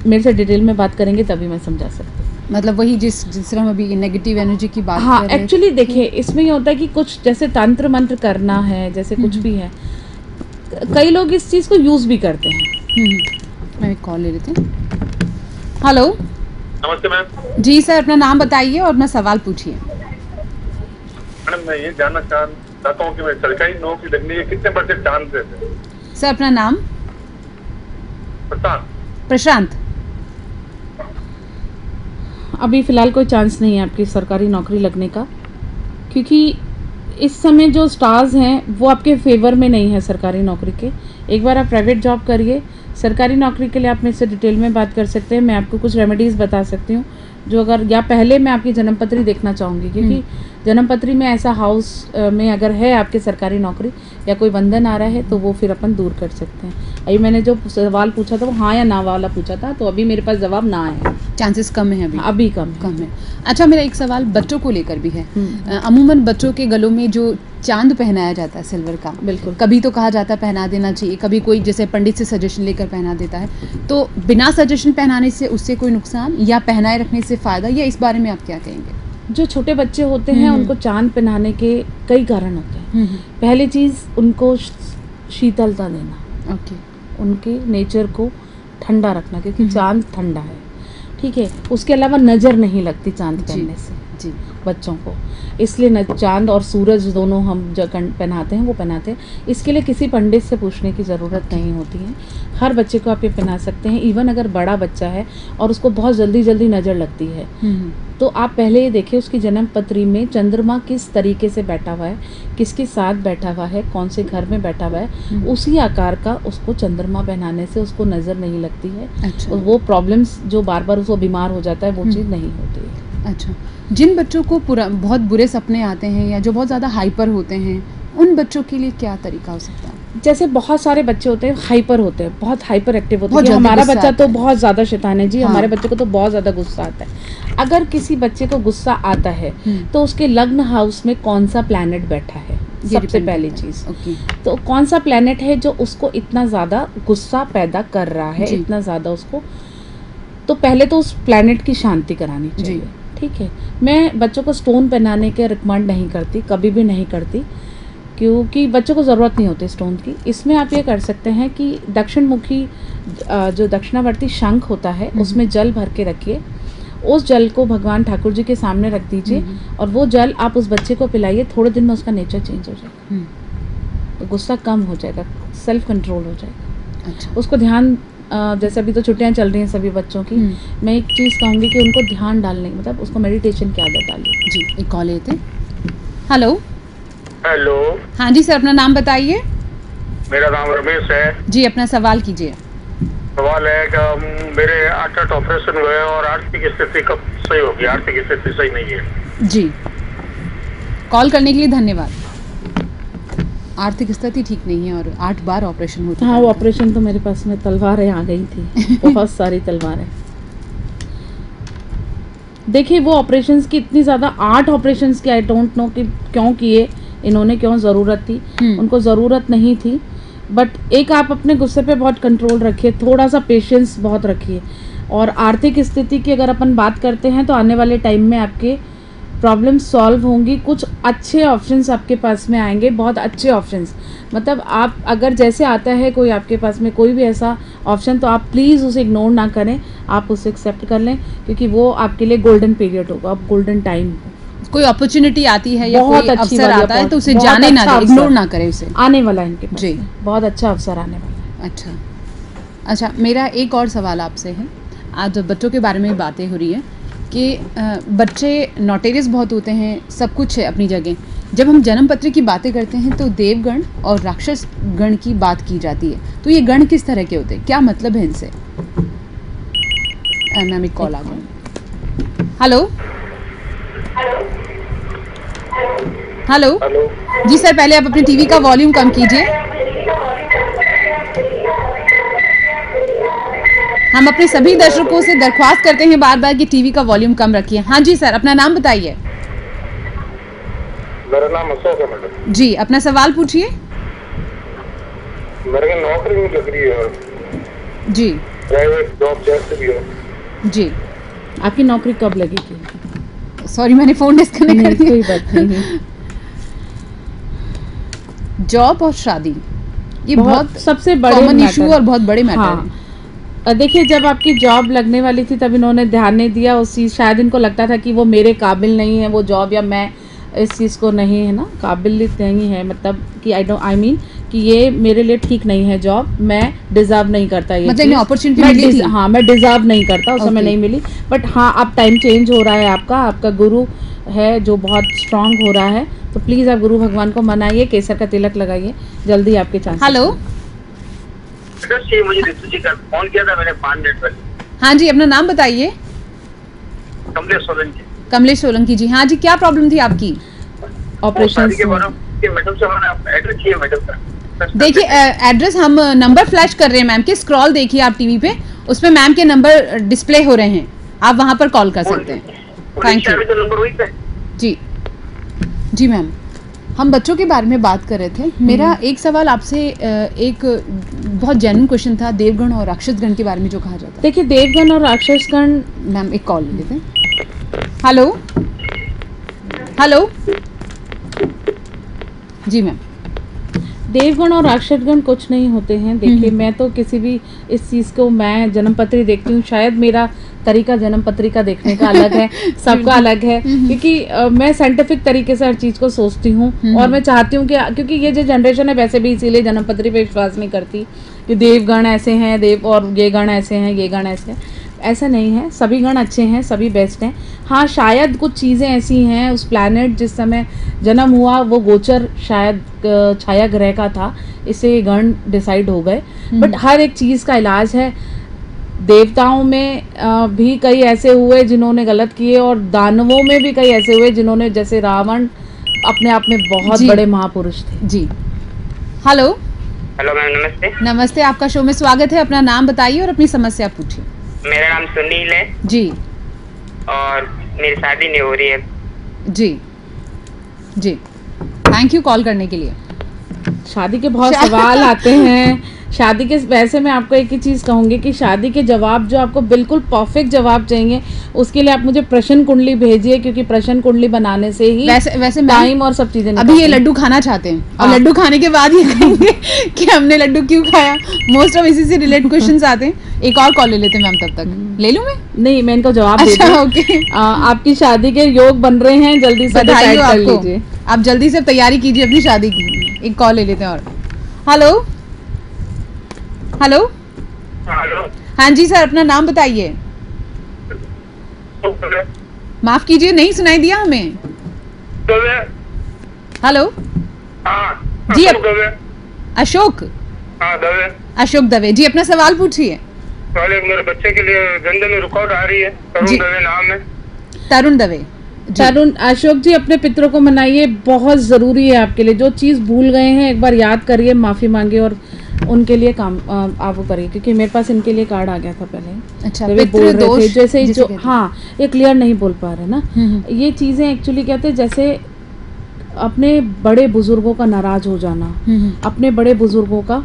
Speaker 2: मेरे से डिटेल में बात करेंगे तभी मैं समझा सकती हूँ।
Speaker 1: मतलब वही जिस तरह हम अभी नेगेटिव एनर्जी की बात
Speaker 2: हाँ, एक्चुअली देखिए, इसमें ये होता है कि कुछ जैसे तंत्र मंत्र करना है, जैसे कुछ भी है, कई लोग इस चीज़ को यूज़ भी करते हैं।
Speaker 1: मैं एक कॉल ले लेती हूँ। हेलो।
Speaker 3: नमस्ते मैम।
Speaker 1: जी सर, अपना नाम बताइए और अपना सवाल पूछिए।
Speaker 3: मैडम, मैं ये जानना चाहता हूँ कि मैं सरकारी नौकरी लगने के कितने % चांस है?
Speaker 1: सर, अपना नाम? प्रशांत।
Speaker 2: अभी फ़िलहाल कोई चांस नहीं है आपकी सरकारी नौकरी लगने का, क्योंकि इस समय जो स्टार्स हैं वो आपके फेवर में नहीं है सरकारी नौकरी के। एक बार आप प्राइवेट जॉब करिए। सरकारी नौकरी के लिए आप मेरे से डिटेल में बात कर सकते हैं, मैं आपको कुछ रेमेडीज़ बता सकती हूँ जो अगर या पहले मैं आपकी जन्मपत्री देखना चाहूँगी, क्योंकि जन्मपत्री में ऐसा हाउस में अगर है आपके सरकारी नौकरी या कोई बंधन आ रहा है तो वो फिर अपन दूर कर सकते हैं। अभी मैंने जो सवाल पूछा था वो हाँ या ना वाला पूछा था, तो अभी मेरे पास जवाब ना है,
Speaker 1: चांसेस कम है
Speaker 2: अभी कम
Speaker 1: है। अच्छा, मेरा एक सवाल बच्चों को लेकर भी है। अमूमन बच्चों के गलों में जो चांद पहनाया जाता है सिल्वर का,
Speaker 2: बिल्कुल,
Speaker 1: कभी तो कहा जाता है पहना देना चाहिए, कभी कोई जैसे पंडित से सजेशन लेकर पहना देता है, तो बिना सजेशन पहनाने से उससे कोई नुकसान या पहनाए रखने से फायदा, या इस बारे में आप क्या कहेंगे?
Speaker 2: जो छोटे बच्चे होते हैं उनको चांद पहनाने के कई कारण होते हैं। पहली चीज़ उनको शीतलता देना, उनके नेचर को ठंडा रखना, क्योंकि चांद ठंडा है, ठीक है। उसके अलावा नज़र नहीं लगती चांद पहनने से जी बच्चों को, इसलिए चांद और सूरज दोनों हम जो पहनाते हैं वो पहनाते हैं। इसके लिए किसी पंडित से पूछने की ज़रूरत नहीं होती है, हर बच्चे को आप ये पहना सकते हैं। इवन अगर बड़ा बच्चा है और उसको बहुत जल्दी नज़र लगती है तो आप पहले ये देखिए उसकी जन्म पत्री में चंद्रमा किस तरीके से बैठा हुआ है, किसके साथ बैठा हुआ है, कौन से घर में बैठा हुआ है, उसी आकार का उसको चंद्रमा पहनाने से उसको नज़र नहीं लगती है। अच्छा। और वो प्रॉब्लम्स जो बार बार उसको बीमार हो जाता है वो चीज़ नहीं होती है।
Speaker 1: अच्छा, जिन बच्चों को बहुत बुरे सपने आते हैं या जो बहुत ज़्यादा हाइपर होते हैं, उन बच्चों के लिए क्या तरीका हो सकता है?
Speaker 2: जैसे बहुत सारे बच्चे होते हैं हाइपर होते हैं, बहुत हाइपर एक्टिव होते हैं। हमारा बच्चा तो बहुत ज़्यादा शैतान है जी। हाँ। हमारे बच्चे को तो बहुत ज़्यादा गुस्सा आता है। अगर किसी बच्चे को गुस्सा आता है तो उसके लग्न हाउस में कौन सा प्लैनेट बैठा है, सबसे पहली चीज़। तो कौन सा प्लैनेट है जो उसको इतना ज़्यादा गुस्सा पैदा कर रहा है, इतना ज़्यादा उसको, तो पहले तो उस प्लैनेट की शांति करानी चाहिए, ठीक है। मैं बच्चों को स्टोन पहनाने के रिकमेंड नहीं करती, कभी भी नहीं करती, क्योंकि बच्चों को ज़रूरत नहीं होती स्टोन की। इसमें आप ये कर सकते हैं कि दक्षिण मुखी जो दक्षिणावर्ती शंख होता है उसमें जल भर के रखिए, उस जल को भगवान ठाकुर जी के सामने रख दीजिए और वो जल आप उस बच्चे को पिलाइए। थोड़े दिन में उसका नेचर चेंज हो जाएगा, तो गुस्सा कम हो जाएगा, सेल्फ कंट्रोल हो जाएगा। अच्छा। उसको ध्यान, जैसे अभी तो छुट्टियां चल रही हैं सभी बच्चों की, मैं एक चीज़ कहूँगी कि उनको ध्यान डालने, मतलब उसको मेडिटेशन की आदत डालिए।
Speaker 1: जी, एक कॉल लेते। हेलो।
Speaker 3: हेलो।
Speaker 1: हाँ जी सर, अपना नाम बताइए।
Speaker 3: मेरा नाम रमेश है
Speaker 1: जी, अपना सवाल कीजिए।
Speaker 3: सवाल है कि मेरे 8 ऑपरेशन हुए और आर्थिक स्थिति कब सही होगी? आर्थिक स्थिति सही नहीं है
Speaker 1: जी। कॉल करने के लिए धन्यवाद। आर्थिक स्थिति ठीक नहीं है और 8 बार ऑपरेशन होता है।
Speaker 2: हाँ, वो ऑपरेशन तो मेरे पास में तलवारें आ गई थी बहुत सारी तलवारें। देखिए वो ऑपरेशंस की इतनी ज़्यादा, 8 ऑपरेशंस की, आई डोंट नो कि क्यों किए इन्होंने, क्यों ज़रूरत थी, उनको ज़रूरत नहीं थी। बट एक आप अपने गुस्से पे बहुत कंट्रोल रखिए, थोड़ा सा पेशेंस बहुत रखिए। और आर्थिक स्थिति की अगर अपन बात करते हैं तो आने वाले टाइम में आपके प्रॉब्लम सॉल्व होंगी, कुछ अच्छे ऑप्शंस आपके पास में आएंगे, बहुत अच्छे ऑप्शंस। मतलब आप अगर जैसे आता है कोई आपके पास में कोई भी ऐसा ऑप्शन, तो आप प्लीज़ उसे इग्नोर ना करें, आप उसे एक्सेप्ट कर लें, क्योंकि वो आपके लिए गोल्डन पीरियड होगा, गोल्डन टाइम।
Speaker 1: कोई अपॉर्चुनिटी आती है या कोई अवसर आता है तो उसे जाने ना दें, इग्नोर ना करें उसे,
Speaker 2: आने वाला है इनके पास जी, बहुत अच्छा अवसर आने वाला है।
Speaker 1: अच्छा, मेरा एक और सवाल आपसे है। आज बच्चों के बारे में बातें हो रही है कि बच्चे नोटेरियस बहुत होते हैं, सब कुछ है अपनी जगह। जब हम जन्म पत्र की बातें करते हैं तो देवगण और राक्षस गण की बात की जाती है, तो ये गण किस तरह के होते हैं, क्या मतलब है इनसे? मैम एक कॉल आ गई। हेलो हेलो जी सर, पहले आप अपने टीवी का वॉल्यूम कम कीजिए। हम अपने सभी दर्शकों से दरख्वास्त करते हैं बार बार कि टीवी का वॉल्यूम कम रखिए। हाँ जी सर, अपना नाम बताइए।
Speaker 3: मेरा नाम अशोक है मैडम
Speaker 1: जी, अपना सवाल पूछिए।
Speaker 3: मेरे को नौकरी नहीं लग रही है
Speaker 1: जी,
Speaker 3: प्राइवेट जॉब जैसे भी हो
Speaker 1: जी।
Speaker 2: आपकी नौकरी कब लगेगी?
Speaker 1: सॉरी, मैंने फोन डिस्कनेक्ट कर दिया।
Speaker 2: कोई बात नहीं।
Speaker 1: जॉब और शादी ये बहुत
Speaker 2: सबसे बड़े
Speaker 1: इशू और बहुत बड़े मैटर
Speaker 2: है। देखिए जब आपकी जॉब लगने वाली थी तब इन्होंने ध्यान नहीं दिया उस चीज़, शायद इनको लगता था कि वो मेरे काबिल नहीं है वो जॉब, या मैं इस चीज़ को नहीं है ना काबिलियत नहीं है, मतलब कि आई मीन कि ये मेरे लिए ठीक नहीं है जॉब, मैं डिजर्व नहीं करता ये,
Speaker 1: मतलब अपॉर्चुनिटी मिली थी।
Speaker 2: हाँ, मैं डिजर्व नहीं करता, उस समय नहीं मिली। बट हाँ, अब टाइम चेंज हो रहा है, आपका गुरु है जो बहुत स्ट्रांग हो रहा है, तो प्लीज़ आप गुरु भगवान को मनाइए, केसर का तिलक लगाइए, जल्दी आपके चांस।
Speaker 1: हेलो,
Speaker 3: मुझे रितु जी का फोन किया था मैंने 5 मिनट पहले।
Speaker 1: हाँ जी, अपना नाम बताइए।
Speaker 3: कमलेश सोलंकी।
Speaker 1: कमलेश सोलंकी जी, हाँ जी, क्या प्रॉब्लम थी आपकी?
Speaker 2: ऑपरेशन
Speaker 3: के बारे में मैडम से हमारा एड्रेस चाहिए मैडम का।
Speaker 1: देखिए एड्रेस हम नंबर फ्लैश कर रहे हैं मैम के, स्क्रॉल देखिए आप टीवी पे, उसमें मैम के नंबर डिस्प्ले हो रहे हैं, आप वहां पर कॉल कर सकते हैं। थैंक यू
Speaker 3: नंबर वही पे
Speaker 1: जी। जी मैम, हम बच्चों के बारे में बात कर रहे थे। मेरा एक सवाल आपसे, एक बहुत जेन्युइन क्वेश्चन था, देवगण और राक्षसगण के बारे में जो कहा जाता है।
Speaker 2: देखिए देवगण और राक्षसगण,
Speaker 1: मैम एक कॉल लेते हैं। हेलो हेलो जी मैम।
Speaker 2: देवगण और राक्षसगण कुछ नहीं होते हैं। देखिए मैं तो किसी भी इस चीज़ को, मैं जन्मपत्री देखती हूँ, शायद मेरा तरीका जन्मपत्री का देखने का अलग है, सबका अलग है, क्योंकि मैं साइंटिफिक तरीके से हर चीज़ को सोचती हूँ और मैं चाहती हूँ कि, क्योंकि ये जो जनरेशन है वैसे भी इसीलिए जन्मपत्री पे विश्वास नहीं करती कि देवगण ऐसे हैं, देव और ये गण ऐसे हैं, ये गण ऐसे हैं। ऐसा नहीं है, सभी गण अच्छे हैं, सभी बेस्ट हैं। हाँ शायद कुछ चीज़ें ऐसी हैं, उस प्लैनेट जिस समय जन्म हुआ वो गोचर शायद छाया ग्रह का था, इससे गण डिसाइड हो गए। बट हर एक चीज़ का इलाज है। देवताओं में भी कई ऐसे हुए जिन्होंने गलत किए, और दानवों में भी कई ऐसे हुए जिन्होंने, जैसे रावण अपने आप में बहुत बड़े महापुरुष थे।
Speaker 1: जी हेलो।
Speaker 3: हेलो मैम, नमस्ते।
Speaker 1: नमस्ते, आपका शो में स्वागत है। अपना नाम बताइए और अपनी समस्या पूछिए।
Speaker 3: मेरा नाम सुनील है
Speaker 1: जी,
Speaker 3: और मेरी शादी नहीं हो रही है।
Speaker 1: जी जी, थैंक यू कॉल करने के लिए।
Speaker 2: शादी के बहुत सवाल आते हैं। शादी के, वैसे मैं आपको एक ही चीज़ कहूँगी कि शादी के जवाब जो आपको बिल्कुल परफेक्ट जवाब चाहिए, उसके लिए आप मुझे प्रश्न कुंडली भेजिए, क्योंकि प्रश्न कुंडली बनाने से ही
Speaker 1: वैसे
Speaker 2: टाइम और सब चीज़ें।
Speaker 1: अभी ये लड्डू खाना चाहते हैं और लड्डू खाने के बाद ये कहेंगे कि हमने लड्डू क्यों खाया। मोस्ट ऑफ इसी से रिलेटेड क्वेश्चंस आते हैं। एक और कॉल ले लेते हैं मैम, तब तक ले लूं मैं?
Speaker 2: नहीं, मैं इनको जवाब दे दूं।
Speaker 1: ओके,
Speaker 2: आपकी शादी के योग बन रहे हैं, जल्दी से
Speaker 1: बधाई हो
Speaker 2: डिसाइड कर
Speaker 1: आपको।
Speaker 2: लीजिए।
Speaker 1: आप जल्दी से तैयारी कीजिए अपनी शादी की। एक कॉल ले लेते हैं और। Hello hello.
Speaker 3: हेलो।
Speaker 1: हाँ जी सर, अपना नाम बताइए। माफ कीजिए, नहीं सुनाई दिया हमें। हेलो जी, अशोक।
Speaker 3: हाँ दवे।
Speaker 1: अशोक दवे जी, अपना सवाल पूछिए।
Speaker 3: मेरे बच्चे के लिए गंदे में रुकावट आ रही है, तरुण दवे नाम है।
Speaker 1: तरुण दवे।
Speaker 2: तरुण, अशोक जी अपने पितरों को मनाइए, बहुत ज़रूरी है आपके लिए। जो चीज़ भूल गए हैं एक बार याद करिए, माफ़ी मांगे और उनके लिए काम आप वो करिए, क्योंकि मेरे पास इनके लिए कार्ड आ गया था पहले।
Speaker 1: अच्छा,
Speaker 2: बोल रहे थे जैसे जो, हाँ ये क्लियर नहीं बोल पा रहे ना, ये चीज़ें एक्चुअली कहते हैं, जैसे अपने बड़े बुजुर्गों का नाराज हो जाना, अपने बड़े बुजुर्गों का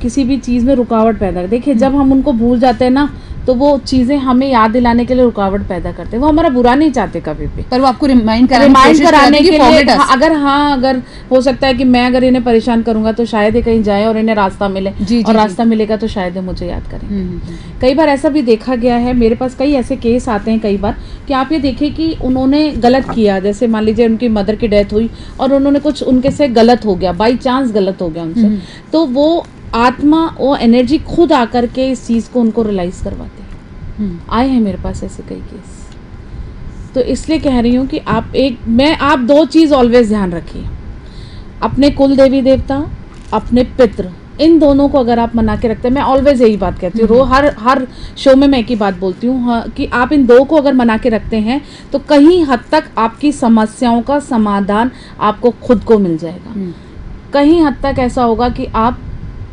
Speaker 2: किसी भी चीज़ में रुकावट पैदा। देखिए जब हम उनको भूल जाते हैं ना, तो वो चीज़ें हमें याद दिलाने के लिए रुकावट पैदा करते हैं। वो हमारा बुरा नहीं चाहते कभी भी, पर वो आपको रिमाइंड कराने के लिए, अगर हो सकता है कि मैं अगर इन्हें परेशान करूंगा तो शायद ये कहीं जाए और इन्हें रास्ता मिले, और रास्ता मिलेगा तो शायद ये मुझे याद करें। कई बार ऐसा भी देखा गया है, मेरे पास कई ऐसे केस आते हैं कई बार, कि आप ये देखें कि उन्होंने गलत किया, जैसे मान लीजिए उनकी मदर की डेथ हुई और उन्होंने कुछ उनके से गलत हो गया, बाई चांस गलत हो गया उनसे, तो वो आत्मा, वो एनर्जी खुद आकर के इस चीज़ को उनको रियलाइज करवाते हैं। आए हैं मेरे पास ऐसे कई केस। तो इसलिए कह रही हूँ कि आप दो चीज़ ऑलवेज ध्यान रखिए, अपने कुल देवी देवता, अपने पितृ, इन दोनों को अगर आप मना के रखते हैं, मैं ऑलवेज यही बात कहती हूँ, हर शो में मैं एक ही बात बोलती हूँ, कि आप इन दो को अगर मना के रखते हैं तो कहीं हद तक आपकी समस्याओं का समाधान आपको खुद को मिल जाएगा। कहीं हद तक ऐसा होगा कि आप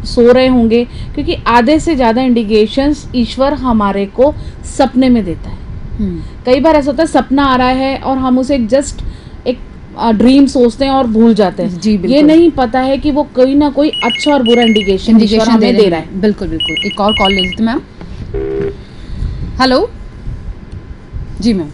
Speaker 2: सो रहे होंगे, क्योंकि आधे से ज़्यादा इंडिकेशंस ईश्वर हमारे को सपने में देता है। कई बार ऐसा होता है सपना आ रहा है और हम उसे जस्ट एक ड्रीम सोचते हैं और भूल जाते हैं। ये नहीं पता है कि वो कोई ना कोई अच्छा और बुरा इंडिकेशन हमें दे रहा है।
Speaker 1: बिल्कुल बिल्कुल। एक और कॉल ले लेते मैम। हेलो जी मैम,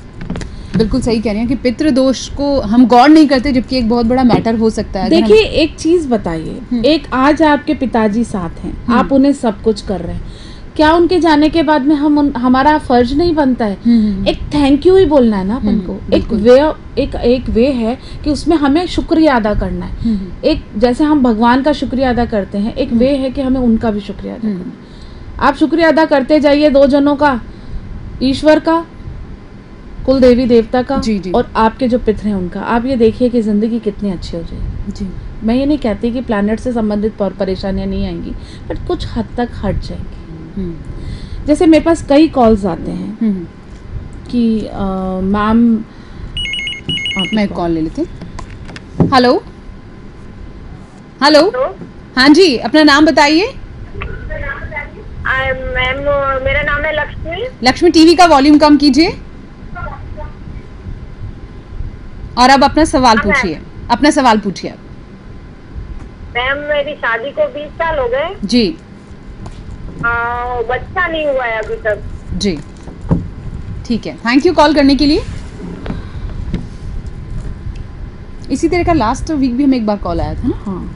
Speaker 1: बिल्कुल सही कह रही हैं कि पितृ दोष को हम गौर नहीं करते, जबकि एक बहुत बड़ा मैटर हो सकता है।
Speaker 2: देखिए एक चीज बताइए, एक आज आपके पिताजी साथ हैं, आप उन्हें सब कुछ कर रहे हैं, क्या उनके जाने के बाद में हमारा फर्ज नहीं बनता है एक थैंक यू ही बोलना है ना अपन को? एक वे है कि उसमें हमें शुक्रिया अदा करना है। एक जैसे हम भगवान का शुक्रिया अदा करते हैं, एक वे है कि हमें उनका भी शुक्रिया अदा करना है। आप शुक्रिया अदा करते जाइए दो जनों का, ईश्वर का, कुल देवी देवता का, और आपके जो पितृ हैं उनका। आप ये देखिए कि जिंदगी कितनी अच्छी हो जाएगी। मैं ये नहीं कहती कि प्लैनेट से संबंधित परेशानियां नहीं आएंगी, बट कुछ हद तक हट जाएंगी। जैसे मेरे पास कई कॉल्स आते हैं कि मैम
Speaker 1: मैं कॉल ले लेती हूँ। हेलो हेलो, हाँ जी, अपना नाम बताइए।
Speaker 4: मैम मेरा नाम है लक्ष्मी।
Speaker 1: लक्ष्मी, टीवी का वॉल्यूम कम कीजिए और अब अपना सवाल पूछिए। अपना सवाल पूछिए।
Speaker 4: मैम मेरी शादी को 20 साल हो गए
Speaker 1: जी।
Speaker 4: बच्चा नहीं हुआ है अभी तक।
Speaker 1: जी ठीक है, थैंक यू कॉल करने के लिए। इसी तरह का लास्ट वीक भी हमें एक बार कॉल आया था ना।
Speaker 2: हाँ,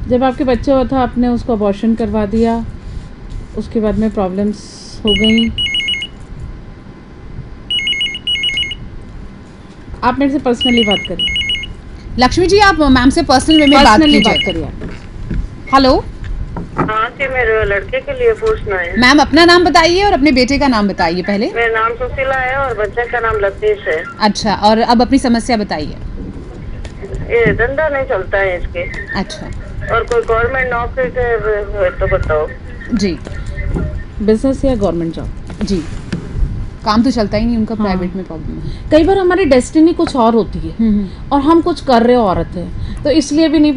Speaker 2: जब आपके बच्चा हुआ था आपने उसको अबॉर्शन करवा दिया, उसके बाद में प्रॉब्लम्स हो गई। आप मेरे से पर्सनली बात करिए।
Speaker 1: लक्ष्मी जी, आप मैम से पर्सनल वे में बात
Speaker 2: करिए।
Speaker 1: हेलो,
Speaker 4: हाँ जी, मेरे लड़के के लिए पूछना है।
Speaker 1: मैम अपना नाम बताइए और अपने बेटे का नाम बताइए पहले।
Speaker 4: मेरा नाम सुशीला है और बच्चे का नाम लतीश है।
Speaker 1: अच्छा, और अब अपनी समस्या बताइए।
Speaker 4: ये धंधा नहीं चलता है इसके।
Speaker 1: अच्छा,
Speaker 4: और कोई गवर्नमेंट नौकरी के तो बताओ।
Speaker 1: जी,
Speaker 2: बिजनेस या गवर्नमेंट जॉब?
Speaker 1: जी, काम तो चलता ही नहीं उनका।
Speaker 2: हाँ।
Speaker 1: प्राइवेट में प्रॉब्लम है।
Speaker 2: कई बार हमारी डेस्टिनी कुछ और होती है और हम कुछ कर रहे औरत है, तो इसलिए भी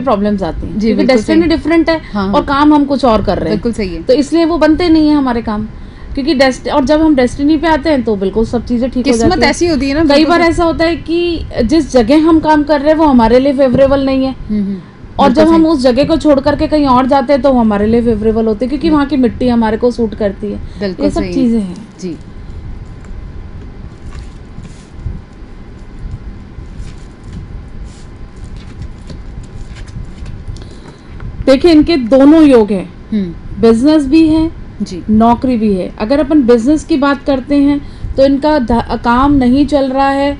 Speaker 2: प्रॉब्लम्स आती हैं, क्योंकि डेस्टिनी डिफरेंट है।
Speaker 1: हाँ,
Speaker 2: और काम हम कुछ और कर रहे हैं।
Speaker 1: बिल्कुल सही है।
Speaker 2: तो इसलिए वो बनते नहीं है हमारे काम, क्योंकि और जब हम डेस्टिनी पे आते हैं तो बिल्कुल सब चीजें ठीक हो जाती है।
Speaker 1: किस्मत ऐसी होती है ना।
Speaker 2: कई बार ऐसा होता है कि जिस जगह हम काम कर रहे हैं वो हमारे लिए फेवरेबल नहीं है, और जब हम उस जगह को छोड़ करके कहीं और जाते हैं तो वो हमारे लिए फेवरेबल होती है, क्योंकि वहाँ की मिट्टी हमारे को सूट करती है। ये सब चीजें हैं।
Speaker 1: जी,
Speaker 2: देखिए इनके दोनों योग है, बिजनेस भी है
Speaker 1: जी,
Speaker 2: नौकरी भी है। अगर अपन बिजनेस की बात करते हैं तो इनका काम नहीं चल रहा है,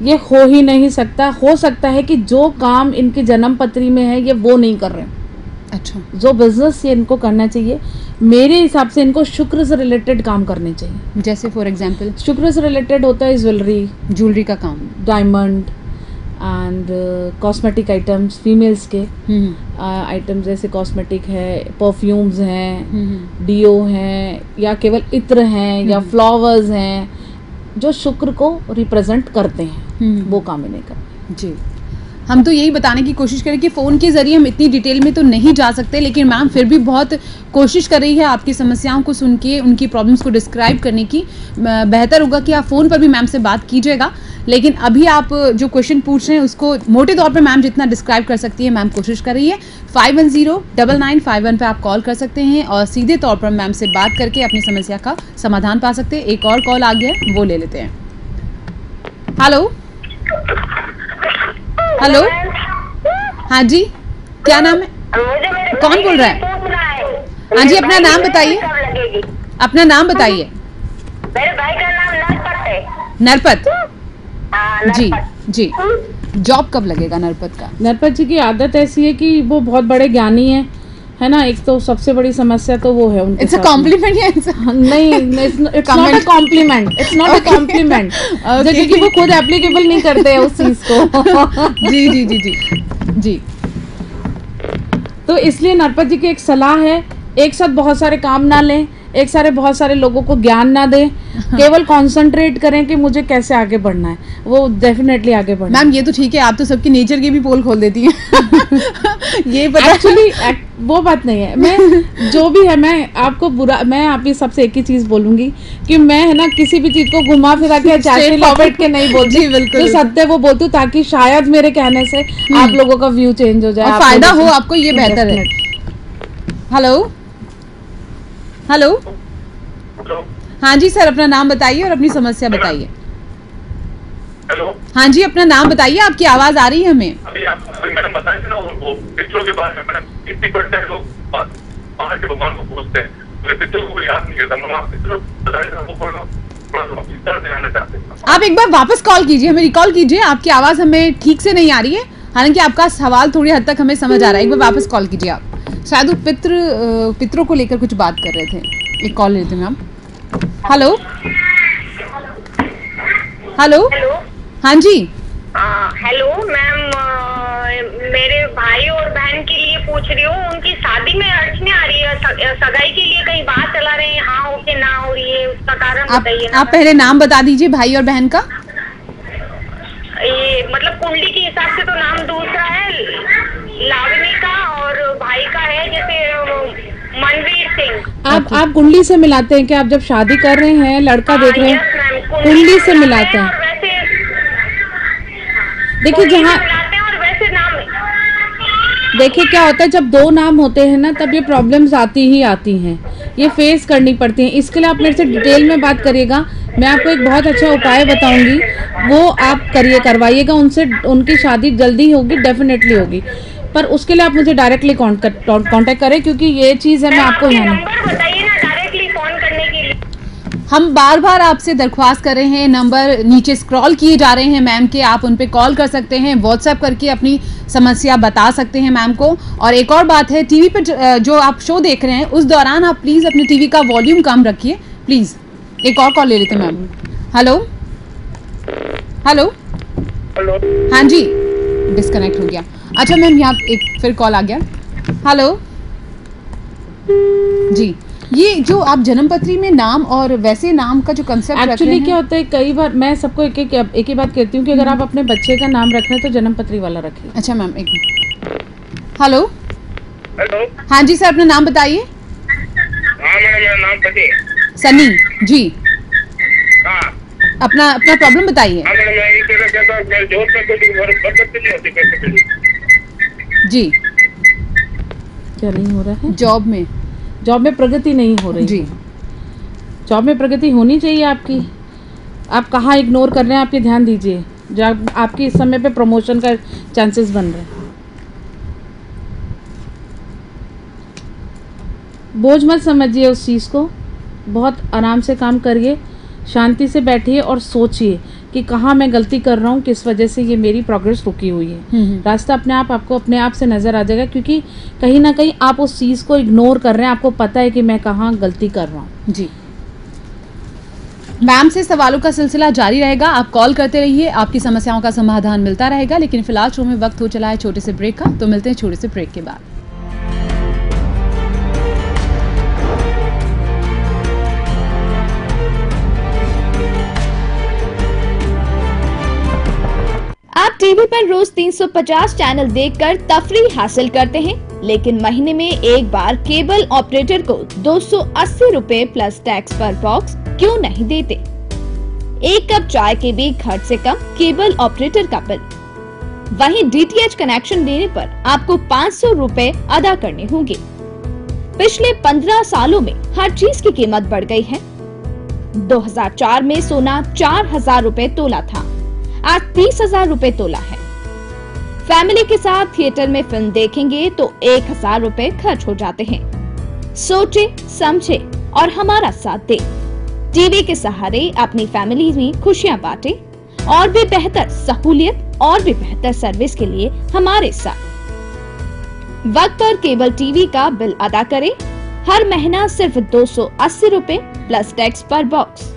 Speaker 2: ये हो ही नहीं सकता। हो सकता है कि जो काम इनकी जन्म पत्री में है ये वो नहीं कर रहे हैं।
Speaker 1: अच्छा,
Speaker 2: जो बिजनेस ये इनको करना चाहिए, मेरे हिसाब से इनको शुक्र से रिलेटेड काम करने चाहिए।
Speaker 1: जैसे फॉर एग्जांपल
Speaker 2: शुक्र से रिलेटेड होता है
Speaker 1: ज्वेलरी का काम,
Speaker 2: diamond and cosmetic items, females के आइटम्स जैसे कॉस्मेटिक है, परफ्यूम्स हैं, डीओ हैं, या केवल इत्र हैं, या फ्लावर्स हैं, जो शुक्र को रिप्रेजेंट करते हैं, वो काम इन्हें करते हैं।
Speaker 1: जी, हम तो यही बताने की कोशिश करें कि फ़ोन के ज़रिए हम इतनी डिटेल में तो नहीं जा सकते, लेकिन मैम फिर भी बहुत कोशिश कर रही है आपकी समस्याओं को सुन के, उनकी प्रॉब्लम्स को डिस्क्राइब करने की। बेहतर होगा कि आप फ़ोन पर भी मैम से बात कीजिएगा, लेकिन अभी आप जो क्वेश्चन पूछ रहे हैं उसको मोटे तौर पर मैम जितना डिस्क्राइब कर सकती है मैम कोशिश कर रही है। 510-9951 पे आप कॉल कर सकते हैं और सीधे तौर पर मैम से बात करके अपनी समस्या का समाधान पा सकते हैं। एक और कॉल आ गया है, वो ले लेते हैं। हेलो हेलो, हाँ जी, क्या नाम है? कौन बोल रहा है? हाँ जी, अपना नाम बताइए। अपना नाम बताइए।
Speaker 4: मेरे भाई का नाम नरपत है।
Speaker 1: नरपत जी जी, जॉब कब लगेगा नरपत का?
Speaker 2: नरपत जी की आदत ऐसी है कि वो बहुत बड़े ज्ञानी है ना। एक तो सबसे बड़ी समस्या तो वो है उनके
Speaker 1: साथ। इट्स अ कॉम्प्लीमेंट या
Speaker 2: नहीं, it's not a compliment, it's not a compliment, क्योंकि वो खुद एप्लीकेबल नहीं करते हैं उस चीज को।
Speaker 1: जी जी जी जी जी,
Speaker 2: तो इसलिए नरपत जी की एक सलाह है, एक साथ बहुत सारे काम ना लें, एक सारे बहुत सारे लोगों को ज्ञान ना दें, केवल कंसंट्रेट करें कि मुझे कैसे आगे बढ़ना है, वो डेफिनेटली आगे बढ़ना है।
Speaker 1: मैम ये तो ठीक है, आप तो सबकी नेचर की भी पोल खोल देती हैं। ये पता
Speaker 2: एक्चुअली वो बात नहीं है। मैं जो भी है, मैं आपकी सबसे एक ही चीज बोलूंगी कि मैं है ना किसी भी चीज को घुमा फिरा के चाटे लपेट के नहीं बोलती, बिल्कुल जो सत्य वो बोलती हूँ, ताकि शायद मेरे कहने से आप लोगों का व्यू चेंज हो जाए,
Speaker 1: फायदा हो आपको, ये बेहतर है। हेलो हेलो, हाँ जी सर, अपना नाम बताइए और अपनी समस्या बताइए।
Speaker 3: हेलो,
Speaker 1: हाँ जी, अपना नाम बताइए, आपकी आवाज आ रही है हमें।
Speaker 3: अभी मैडम बताए थे ना वो पितरों के बारे में। मैडम 80% लोग बाहर के भगवान को पूछते हैं, पितरों को याद नहीं करता।
Speaker 1: आप एक बार वापस कॉल कीजिए, हमें रिकॉल कीजिए, आपकी आवाज हमें ठीक से नहीं आ रही है, हालांकि आपका सवाल थोड़ी हद तक हमें समझ आ रहा है। एक बार वापस कॉल कीजिए आप। शायद वो पितरों को लेकर कुछ बात कर रहे थे। एक कॉल लेते हैं मैम। हेलो हेलो, हाँ जी।
Speaker 4: हेलो मैम, मेरे भाई और बहन के लिए पूछ रही हूँ, उनकी शादी में अड़चने आ रही है, सगाई के लिए कहीं बात चला रहे हैं, हाँ हो के ना हो रही बताइए ना।
Speaker 1: आप पहले नाम बता दीजिए भाई और बहन का।
Speaker 4: ये मतलब कुंडली के हिसाब से तो नाम दूसरा है लावनी का, और भाई का है जैसे मनवीर सिंह।
Speaker 2: आप कुंडली से मिलाते हैं कि आप जब शादी कर रहे हैं लड़का देख रहे हैं कुंडली से मिलाते हैं? देखिए जहाँ देखिए क्या होता है जब दो नाम होते हैं ना तब ये प्रॉब्लम्स आती ही आती हैं, ये फेस करनी पड़ती हैं। इसके लिए आप मेरे से डिटेल में बात करिएगा, मैं आपको एक बहुत अच्छा उपाय बताऊंगी, वो आप करिए, करवाइएगा उनसे, उनकी शादी जल्दी होगी, डेफिनेटली होगी। पर उसके लिए आप मुझे डायरेक्टली कांटेक्ट करें, क्योंकि ये चीज़ है मैं आपको यहाँ
Speaker 4: नंबर बताइए ना डायरेक्टली फोन करने के लिए।
Speaker 1: हम बार बार आपसे दरख्वास्त कर रहे हैं, नंबर नीचे स्क्रॉल किए जा रहे हैं मैम के, आप उन पे कॉल कर सकते हैं, व्हाट्सएप करके अपनी समस्या बता सकते हैं मैम को। और एक और बात है, टीवी पर जो आप शो देख रहे हैं उस दौरान आप प्लीज अपने टीवी का वॉल्यूम कम रखिए प्लीज। एक और कॉल ले लेते हैं मैम। हेलो हेलो
Speaker 3: हेलो,
Speaker 1: हाँ जी, डिस्कनेक्ट हो गया। अच्छा मैम, यहाँ एक फिर कॉल आ गया। हेलो जी, ये जो आप जन्मपत्री में नाम और वैसे नाम का जो कंसेप्ट
Speaker 2: एक्चुअली क्या होता है, कई बार मैं सबको एक ही बात कहती हूँ कि अगर आप अपने बच्चे का नाम रख रहे हैं तो जन्मपत्री वाला रखिए।
Speaker 1: अच्छा मैम, एक हेलो
Speaker 3: हेलो,
Speaker 1: हाँ जी सर, अपना नाम बताइए।
Speaker 3: हाँ मैडम, मेरा नाम पति
Speaker 1: सनी जी,
Speaker 3: हाँ
Speaker 1: अपना प्रॉब्लम बताइए।
Speaker 3: हाँ मैडम, मैं ये कह रहा था मैं जॉब में कोई बरकत नहीं होती पैसे के लिए।
Speaker 1: जी,
Speaker 2: क्या नहीं हो रहा है?
Speaker 1: जॉब में
Speaker 2: प्रगति नहीं हो रही
Speaker 1: जी।
Speaker 2: जॉब में प्रगति होनी चाहिए आपकी। आप कहाँ इग्नोर कर रहे हैं, आप ये ध्यान दीजिए। जब आपकी इस समय पे प्रमोशन का चांसेस बन रहे हैं, बोझ मत समझिए उस चीज़ को, बहुत आराम से काम करिए, शांति से बैठिए और सोचिए कि कहाँ मैं गलती कर रहा हूँ, किस वजह से ये मेरी प्रोग्रेस रुकी हुई है। रास्ता अपने आप आपको अपने आप से नज़र आ जाएगा, क्योंकि कहीं ना कहीं आप उस चीज़ को इग्नोर कर रहे हैं, आपको पता है कि मैं कहाँ गलती कर रहा हूँ।
Speaker 1: जी, मैम से सवालों का सिलसिला जारी रहेगा, आप कॉल करते रहिए, आपकी समस्याओं का समाधान मिलता रहेगा। लेकिन फिलहाल शो में वक्त हो चला है छोटे से ब्रेक का, तो मिलते हैं छोटे से ब्रेक के बाद।
Speaker 5: आप टीवी पर रोज 350 चैनल देखकर तफरीह हासिल करते हैं, लेकिन महीने में एक बार केबल ऑपरेटर को 280 रुपए प्लस टैक्स पर बॉक्स क्यों नहीं देते? एक कप चाय के भी खर्च से कम केबल ऑपरेटर का बिल। वहीं डीटीएच कनेक्शन लेने पर आपको 500 रुपए अदा करने होंगे। पिछले 15 सालों में हर चीज की कीमत बढ़ गई है। 2004 में सोना 4000 रुपए तोला था, आज 30,000 रुपए तोला है। फैमिली के साथ थिएटर में फिल्म देखेंगे तो 1000 रुपए खर्च हो जाते हैं। सोचे, समझे और हमारा साथ दे। टीवी के सहारे अपनी फैमिली में खुशियां बांटे और भी बेहतर सहूलियत और भी बेहतर सर्विस के लिए हमारे साथ। वक्त पर केबल टीवी का बिल अदा करें। हर महीना सिर्फ 280 रुपए प्लस टैक्स पर बॉक्स।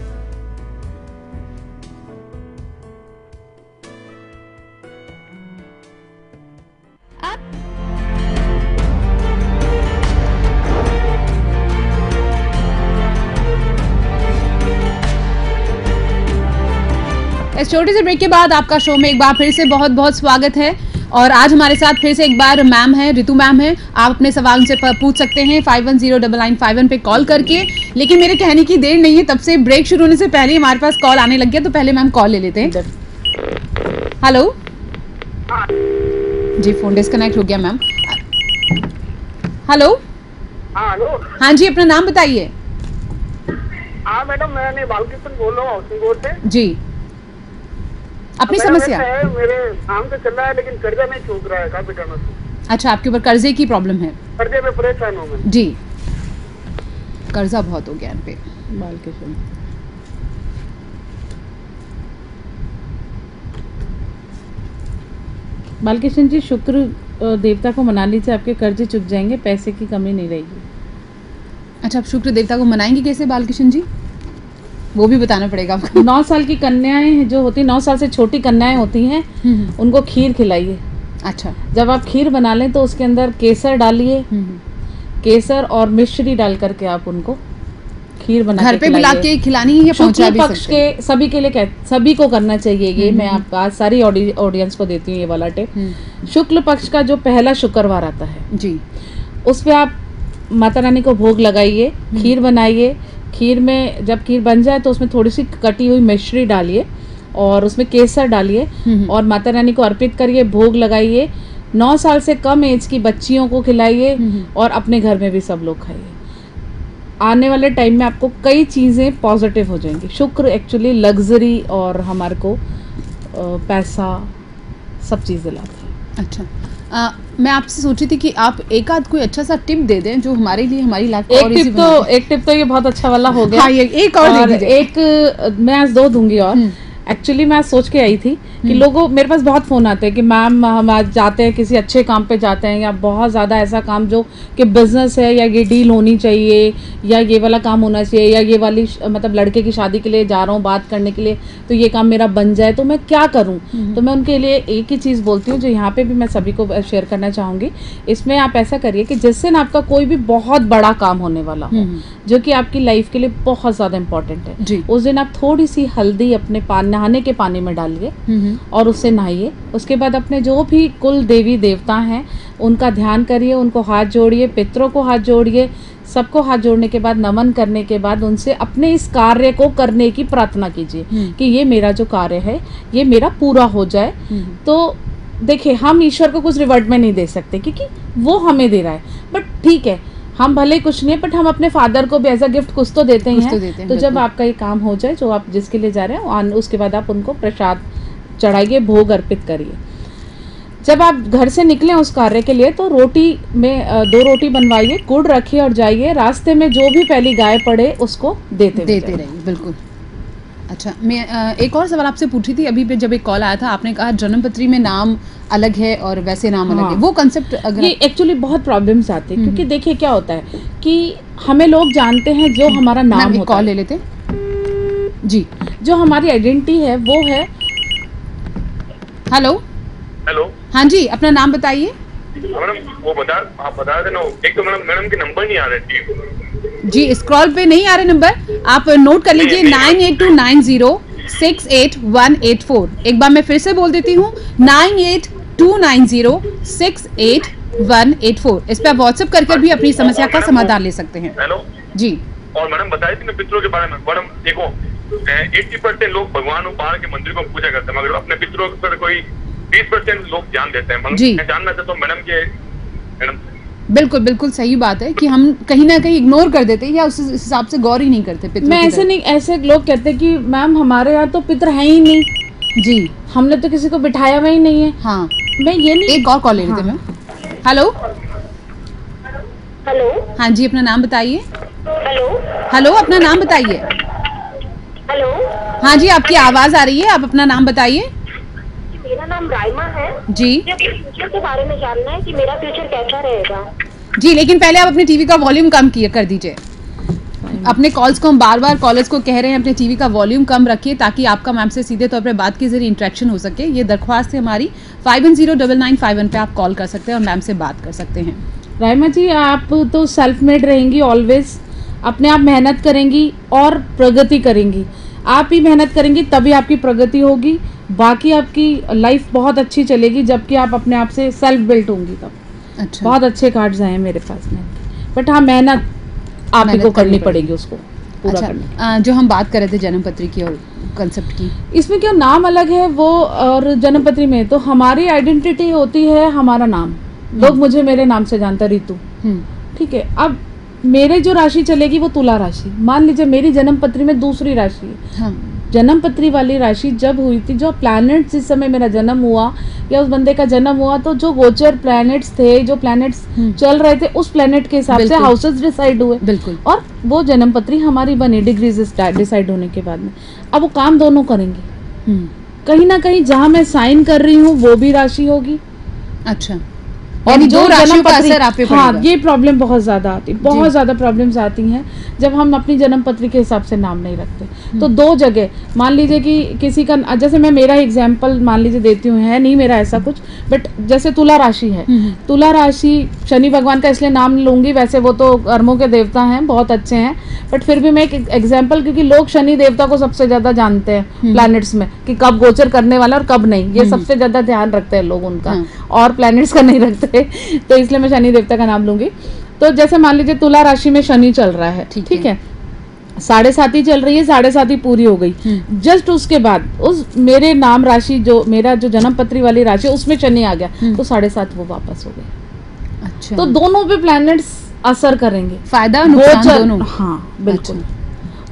Speaker 1: इस छोटे से ब्रेक के बाद आपका शो में एक बार फिर से बहुत बहुत स्वागत है। और आज हमारे साथ फिर से एक बार मैम है, ऋतु मैम है। आप अपने सवाल उनसे पूछ सकते हैं 51099951 पे कॉल करके। लेकिन मेरे कहने की देर नहीं है, तब से ब्रेक शुरू होने से पहले हमारे पास कॉल आने लग गया, तो पहले मैम कॉल ले लेते हैं। हेलो जी, फोन डिस्कनेक्ट हो गया मैम। हेलो हाँ जी, अपना नाम बताइए।
Speaker 3: हाँ मैडम, मैंने बालकृष्ण बोल रहा हूँ हाउसिंग बोर्ड से
Speaker 1: जी, अपनी समस्या।
Speaker 3: मेरे काम से चल रहा है लेकिन कर्जा नहीं चूक रहा है काफी टाइम से।
Speaker 1: अच्छा, आपके ऊपर कर्जे की प्रॉब्लम है?
Speaker 3: कर्जे में परेशान हूँ मैं
Speaker 1: जी, कर्जा बहुत हो गया इन पे।
Speaker 2: बालकृष्ण जी, शुक्र देवता को मनाने से आपके कर्जे चुक जाएंगे, पैसे की कमी नहीं रहेगी।
Speaker 1: अच्छा, आप शुक्र देवता को मनाएंगे कैसे बालकृष्ण जी? वो भी बताना पड़ेगा आपको।
Speaker 2: 9 साल की कन्याएं जो होती, 9 साल से छोटी कन्याएं होती हैं, उनको खीर खिलाइए।
Speaker 1: अच्छा,
Speaker 2: जब आप खीर बना लें तो उसके अंदर केसर डालिए, केसर और मिश्री डाल करके आप उनको खीर बना
Speaker 1: घर पे बुला के खिलानी है या पहुंचा भी
Speaker 2: पक्ष
Speaker 1: सकते हैं?
Speaker 2: के सभी के लिए सभी को करना चाहिए ये। मैं आपको आज सारी ऑडियंस को देती हूँ ये वाला टिप। शुक्ल पक्ष का जो पहला शुक्रवार आता है
Speaker 1: जी,
Speaker 2: उस पे आप माता रानी को भोग लगाइए, खीर बनाइए। खीर में जब खीर बन जाए तो उसमें थोड़ी सी कटी हुई मिश्री डालिए और उसमें केसर डालिए और माता रानी को अर्पित करिए, भोग लगाइए। 9 साल से कम एज की बच्चियों को खिलाइए और अपने घर में भी सब लोग खाइए। आने वाले टाइम में आपको कई चीज़ें पॉजिटिव हो जाएंगी। शुक्र एक्चुअली लग्जरी और हमारे को पैसा सब चीज़ दिलाता है।
Speaker 1: अच्छा, मैं आपसे सोची थी कि आप एक आध कोई अच्छा सा टिप दे दें जो हमारे लिए हमारी लाइफ को और इजी बना दे।
Speaker 2: एक टिप तो ये बहुत अच्छा वाला हो गया।
Speaker 1: हाँ, ये एक और दे दीजिए।
Speaker 2: एक मैं आज 2 दूंगी और एक्चुअली मैं सोच के आई थी कि लोगों मेरे पास बहुत फ़ोन आते हैं कि मैम हम आज जाते हैं किसी अच्छे काम पे जाते हैं या बहुत ज़्यादा ऐसा काम जो कि बिज़नेस है या ये डील होनी चाहिए या ये वाला काम होना चाहिए या ये वाली मतलब लड़के की शादी के लिए जा रहा हूँ बात करने के लिए, तो ये काम मेरा बन जाए तो मैं क्या करूँ। तो मैं उनके लिए एक ही चीज़ बोलती हूँ जो यहाँ पर भी मैं सभी को शेयर करना चाहूँगी। इसमें आप ऐसा करिए कि जिससे ना आपका कोई भी बहुत बड़ा काम होने वाला हो जो कि आपकी लाइफ के लिए बहुत ज़्यादा इंपॉर्टेंट है, उस दिन आप थोड़ी सी हल्दी अपने नहाने के पानी में डालिए और उससे नहाइए। उसके बाद अपने जो भी कुल देवी देवता हैं उनका ध्यान करिए, उनको हाथ जोड़िए, पितरों को हाथ जोड़िए। सबको हाथ जोड़ने के बाद नमन करने के बाद उनसे अपने इस कार्य को करने की प्रार्थना कीजिए कि ये मेरा जो कार्य है ये मेरा पूरा हो जाए। तो देखिए हम ईश्वर को कुछ रिवॉर्ड में नहीं दे सकते क्योंकि वो हमें दे रहा है, बट ठीक है हम भले कुछ नहीं बट हम अपने फादर को भी एज अ गिफ्ट कुछ तो देते ही हैं। तो जब आपका ये काम हो जाए जो आप जिसके लिए जा रहे हैं उसके बाद आप उनको प्रसाद चढ़ाइए, भोग अर्पित करिए। जब आप घर से निकलें उस कार्य के लिए तो रोटी में 2 रोटी बनवाइए, गुड़ रखिए और जाइए। रास्ते में जो भी पहली गाय पड़े उसको देते
Speaker 1: रहिए। बिल्कुल। अच्छा, मैं एक और सवाल आपसे पूछी थी अभी पे जब एक कॉल आया था, आपने कहा जन्मपत्री में नाम अलग है और वैसे नाम अलग है, वो कंसेप्ट अगर
Speaker 2: ये एक्चुअली बहुत प्रॉब्लम्स आती है क्योंकि देखिए क्या होता है कि हमें लोग जानते हैं जो हमारा नाम होता है।
Speaker 1: कॉल ले लेते जी,
Speaker 2: जो हमारी आइडेंटिटी है वो है।
Speaker 1: हेलो
Speaker 3: हेलो,
Speaker 1: हाँ जी, अपना नाम बताइए।
Speaker 3: मैडम वो आप बता देना। एक तो मैडम के नंबर नहीं आ रहे
Speaker 1: जी, स्क्रॉल पे नहीं आ रहे नंबर, आप नोट कर लीजिए 9829068184। एक बार मैं फिर से बोल देती हूँ 9829068184। इस पे आप व्हाट्सएप करके भी अपनी समस्या का समाधान ले सकते हैं।
Speaker 3: हेलो
Speaker 1: जी,
Speaker 3: और मैडम बताई थी ना पितरों के बारे में। मैडम देखो 80% लोग भगवान और बाहर के मंदिर को पूजा करते हैं मगर अपने पितरों पर कोई 20% लोग ध्यान देते हैं। मैं जानना चाहता हूँ मैडम के
Speaker 1: बिल्कुल बिल्कुल सही बात है कि हम कहीं ना कहीं इग्नोर कर देते हैं या उस हिसाब से गौर ही नहीं करते।
Speaker 2: मैं ऐसे नहीं, ऐसे लोग कहते हैं कि मैम हमारे यहाँ तो पितर है ही नहीं
Speaker 1: जी,
Speaker 2: हमने तो किसी को बिठाया हुआ ही नहीं है।
Speaker 1: हाँ,
Speaker 2: मैं ये नहीं।
Speaker 1: एक और कॉल ले लेते हैं। हेलो
Speaker 4: हेलो,
Speaker 1: हाँ जी, अपना नाम बताइए।
Speaker 4: हेलो,
Speaker 1: अपना नाम बताइए।
Speaker 4: हेलो,
Speaker 1: हाँ जी, आपकी आवाज आ रही है, आप अपना नाम बताइए।
Speaker 4: मेरा नाम राइमा है
Speaker 1: जी।
Speaker 4: मुझे फ्यूचर के बारे में जानना है कि मेरा फ्यूचर कैसा रहेगा।
Speaker 1: जी, लेकिन पहले आप अपने टीवी का वॉल्यूम कम कर दीजिए। अपने कॉल्स को हम बार बार कॉलर्स को कह रहे हैं अपने टीवी का वॉल्यूम कम रखिए ताकि आपका मैम से सीधे तौर पर बात के जरिए इंटरेक्शन हो सके। ये दरख्वास्त है हमारी। 51099951 पे आप कॉल कर सकते हैं और मैम से बात कर सकते हैं।
Speaker 2: राइमा जी, आप तो सेल्फ मेड रहेंगी, ऑलवेज अपने आप मेहनत करेंगी और प्रगति करेंगी। आप ही मेहनत करेंगी तभी आपकी प्रगति होगी, बाकी आपकी लाइफ बहुत अच्छी चलेगी जबकि आप अपने आप से सेल्फ बिल्ट होंगी तब।
Speaker 1: अच्छा,
Speaker 2: बहुत अच्छे कार्ड्स आए हैं मेरे पास में, बट हाँ मेहनत आप ही को करनी पड़ेगी उसको पूरा करने।
Speaker 1: जो हम बात कर रहे थे जन्मपत्री की और कंसेप्ट की,
Speaker 2: इसमें क्या नाम अलग है वो और जन्मपत्री में तो हमारी आइडेंटिटी होती है हमारा नाम। लोग मुझे मेरे नाम से जानते हैं, रितु, ठीक है। अब मेरे जो राशि चलेगी वो तुला राशि। मान लीजिए मेरी जन्मपत्री में दूसरी राशि है।
Speaker 1: हाँ।
Speaker 2: जन्मपत्री वाली राशि जब हुई थी, जो प्लैनेट्स जिस समय मेरा जन्म हुआ या उस बंदे का जन्म हुआ, तो जो गोचर प्लैनेट्स थे, जो प्लैनेट्स चल रहे थे, उस प्लैनेट के हिसाब से हाउसेस डिसाइड हुए।
Speaker 1: बिल्कुल।
Speaker 2: और वो जन्मपत्री हमारी बनी डिग्रीज डिसाइड होने के बाद में। अब वो काम दोनों करेंगे। कहीं ना कहीं जहाँ मैं साइन कर रही हूँ वो भी राशि होगी।
Speaker 1: अच्छा,
Speaker 2: और
Speaker 1: जो राशियों का असर आप पे पड़ेगा।
Speaker 2: हाँ, ये प्रॉब्लम बहुत ज्यादा आती है, बहुत ज्यादा प्रॉब्लम्स आती हैं जब हम अपनी जन्म पत्री के हिसाब से नाम नहीं रखते। तो दो जगह मान लीजिए कि किसी का, जैसे मैं मेरा एग्जांपल मान लीजिए देती हूँ, है नहीं मेरा ऐसा कुछ, बट जैसे तुला राशि है, तुला राशि शनि भगवान का इसलिए नाम लूंगी, वैसे वो तो कर्मों के देवता हैं, बहुत अच्छे हैं, बट फिर भी मैं एक एग्जाम्पल, क्योंकि लोग शनि देवता को सबसे ज्यादा जानते हैं प्लैनेट्स में कि कब गोचर करने वाला और कब नहीं, ये सबसे ज्यादा ध्यान रखते हैं लोग उनका, और प्लैनेट्स का नहीं रखते। तो इसलिए मैं शनि देवता का नाम लूंगी। तो जैसे मान लीजिए तुला राशि में शनि चल रहा है, ठीक है, 7.5 चल रही है, 7.5 पूरी हो गई, जस्ट उसके बाद उस मेरे नाम राशि जो मेरा जो जन्म पत्री वाली राशि उसमें शनि आ गया, तो 7.5 वो वापस हो गए। अच्छा। तो दोनों पे प्लैनेट्स असर करेंगे, फायदा नुकसान दोनों। हाँ बिल्कुल। अच्छा।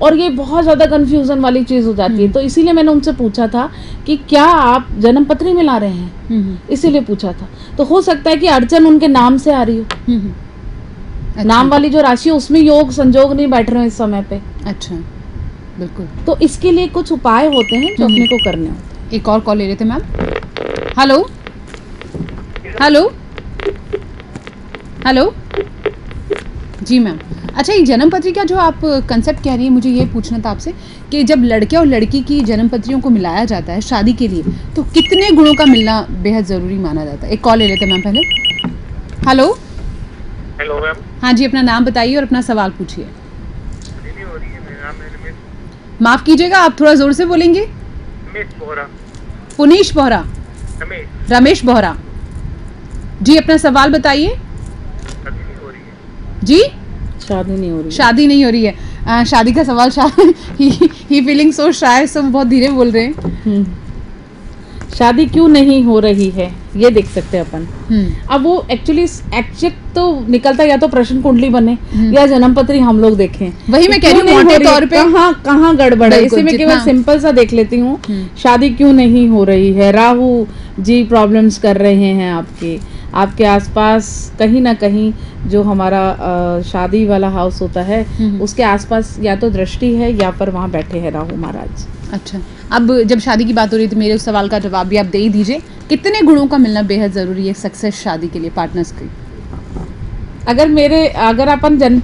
Speaker 2: और ये बहुत ज्यादा कंफ्यूजन वाली चीज हो जाती है, तो इसीलिए मैंने उनसे पूछा था कि क्या आप जन्म पत्री मिला रहे हैं, इसीलिए पूछा था। तो हो सकता है कि अड़चन उनके नाम से आ रही हो, अच्छा। नाम वाली जो राशि है उसमें योग संजोग नहीं बैठ रहे हैं इस समय पे। अच्छा, बिल्कुल। तो इसके लिए कुछ उपाय होते हैं जो अपने को करने होते हैं।
Speaker 1: एक और कॉल ले रहे थे मैम। हेलो हेलो हेलो जी मैम। अच्छा, ये जन्म पत्री का जो आप कंसेप्ट कह रही है, मुझे ये पूछना था आपसे कि जब लड़के और लड़की की जन्म पत्रियों को मिलाया जाता है शादी के लिए, तो कितने गुणों का मिलना बेहद ज़रूरी माना जाता है? एक कॉल ले लेते हैं मैम पहले। Hello
Speaker 3: hello ma'am.
Speaker 1: हाँ जी, अपना नाम बताइए और अपना सवाल पूछिए। माफ़ कीजिएगा, आप थोड़ा ज़ोर से बोलेंगे। पुनीश बोहरा, रमेश बोहरा जी, अपना सवाल बताइए। जी, शादी नहीं हो रही, शादी नहीं हो रही है। शादी का सवाल ही फीलिंग सो शाय, सो बहुत धीरे बोल रहे हैं।
Speaker 2: शादी क्यों नहीं हो रही है ये देख सकते हैं अपन। अब वो एक्चुअली एग्जैक्ट तो निकलता, या तो प्रश्न कुंडली बने या जन्म पत्री हम लोग देखें, वही मैं कह रही हूँ मोटे तौर पे कहाँ गड़बड़ है। इसे मैं केवल सिंपल सा देख लेती हूँ, शादी क्यों नहीं हो रही है। राहु जी प्रॉब्लम्स कर रहे हैं आपके आसपास, कहीं ना कहीं जो हमारा शादी वाला हाउस होता है उसके आसपास या तो दृष्टि है या पर वहाँ बैठे हैं राहु महाराज। अच्छा,
Speaker 1: अब जब शादी की बात हो रही थी, मेरे उस सवाल का जवाब भी आप दे ही दीजिए। कितने गुणों का मिलना बेहद जरूरी है सक्सेस शादी के लिए पार्टनर्स की?
Speaker 2: अगर अपन जन्म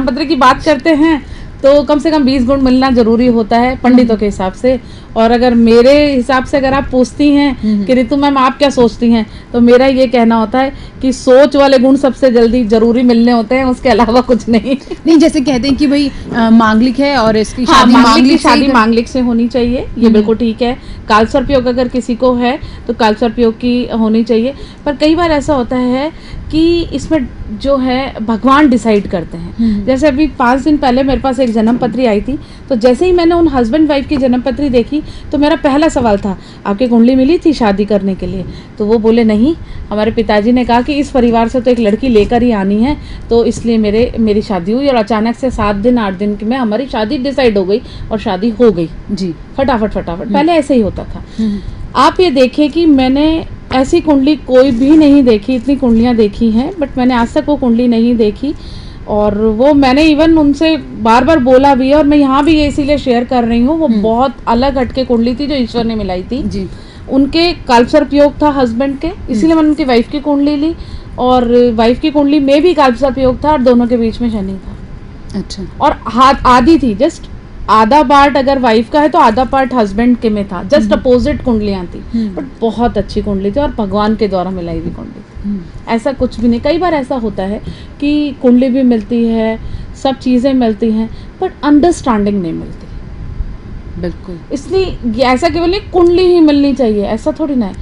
Speaker 2: पत्र की बात करते हैं तो कम से कम 20 गुण मिलना जरूरी होता है पंडितों के हिसाब से। और अगर मेरे हिसाब से अगर आप पूछती हैं कि रितु मैम आप क्या सोचती हैं, तो मेरा ये कहना होता है कि सोच वाले गुण सबसे जल्दी जरूरी मिलने होते हैं, उसके अलावा कुछ नहीं।
Speaker 1: जैसे कहते हैं कि भाई मांगलिक है और इसकी
Speaker 2: शादी मांगलिक से होनी चाहिए, ये बिल्कुल ठीक है। कालसर्प योग अगर किसी को है तो कालसर्प योग की होनी चाहिए, पर कई बार ऐसा होता है कि इसमें जो है भगवान डिसाइड करते हैं। जैसे अभी 5 दिन पहले मेरे पास एक जन्म पत्री आई थी, तो जैसे ही मैंने उन हस्बैंड वाइफ की जन्म पत्री देखी तो मेरा पहला सवाल था, आपकी कुंडली मिली थी शादी करने के लिए? तो वो बोले नहीं, हमारे पिताजी ने कहा कि इस परिवार से तो एक लड़की लेकर ही आनी है, तो इसलिए मेरी शादी हुई। और अचानक से 7 दिन 8 दिन में हमारी शादी डिसाइड हो गई और शादी हो गई जी, फटाफट। पहले ऐसे ही होता था। आप ये देखें कि मैंने ऐसी कुंडली कोई भी नहीं देखी, इतनी कुंडलियाँ देखी हैं बट मैंने आज तक वो कुंडली नहीं देखी। और वो मैंने इवन उनसे बार बार बोला भी है, और मैं यहाँ भी ये इसीलिए शेयर कर रही हूँ। वो बहुत अलग हटके कुंडली थी जो ईश्वर ने मिलाई थी जी। उनके कालसर्प योग था हस्बैंड के, इसीलिए मैंने उनकी वाइफ की कुंडली ली, और वाइफ की कुंडली में भी कालसर्प योग था और दोनों के बीच में शनि था। अच्छा। और हाथ आधी थी, जस्ट आधा पार्ट अगर वाइफ का है तो आधा पार्ट हस्बैंड के में था, जस्ट अपोजिट कुंडलियां थी, बट बहुत अच्छी कुंडली थी और भगवान के द्वारा मिलाई हुई कुंडली थी। ऐसा कुछ भी नहीं। कई बार ऐसा होता है कि कुंडली भी मिलती है, सब चीजें मिलती हैं, बट अंडरस्टैंडिंग नहीं मिलती। बिल्कुल, इसलिए ऐसा केवल नहीं कुंडली ही मिलनी चाहिए, ऐसा थोड़ी ना है,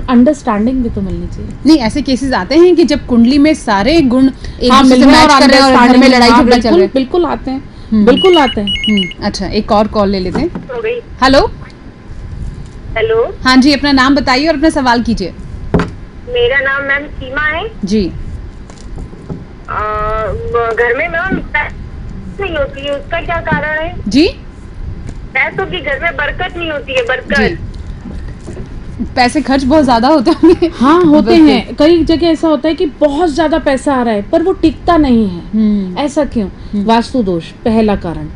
Speaker 2: अंडरस्टैंडिंग भी तो मिलनी चाहिए।
Speaker 1: नहीं, ऐसे केसेस आते हैं कि जब कुंडली में सारे गुण एक दूसरे से मैच कर रहे हैं और घर में लड़ाई झगड़ा चल रहा है।
Speaker 2: बिल्कुल आते हैं, बिल्कुल आते हैं।
Speaker 1: अच्छा, एक और कॉल ले लेते हैं।
Speaker 4: हेलो
Speaker 1: हेलो, हाँ जी, अपना नाम बताइए और अपना सवाल कीजिए।
Speaker 4: मेरा नाम मैम सीमा है
Speaker 1: जी।
Speaker 4: घर में मैम नहीं होती है, उसका क्या कारण है
Speaker 1: जी?
Speaker 4: पैसों की घर में बरकत नहीं होती है, बरकत।
Speaker 1: पैसे खर्च बहुत ज्यादा होते हैं।
Speaker 2: हाँ, होते हैं। कई जगह ऐसा होता है कि बहुत ज्यादा पैसा आ रहा है पर वो टिकता नहीं है। ऐसा क्यों? वास्तु दोष पहला कारण।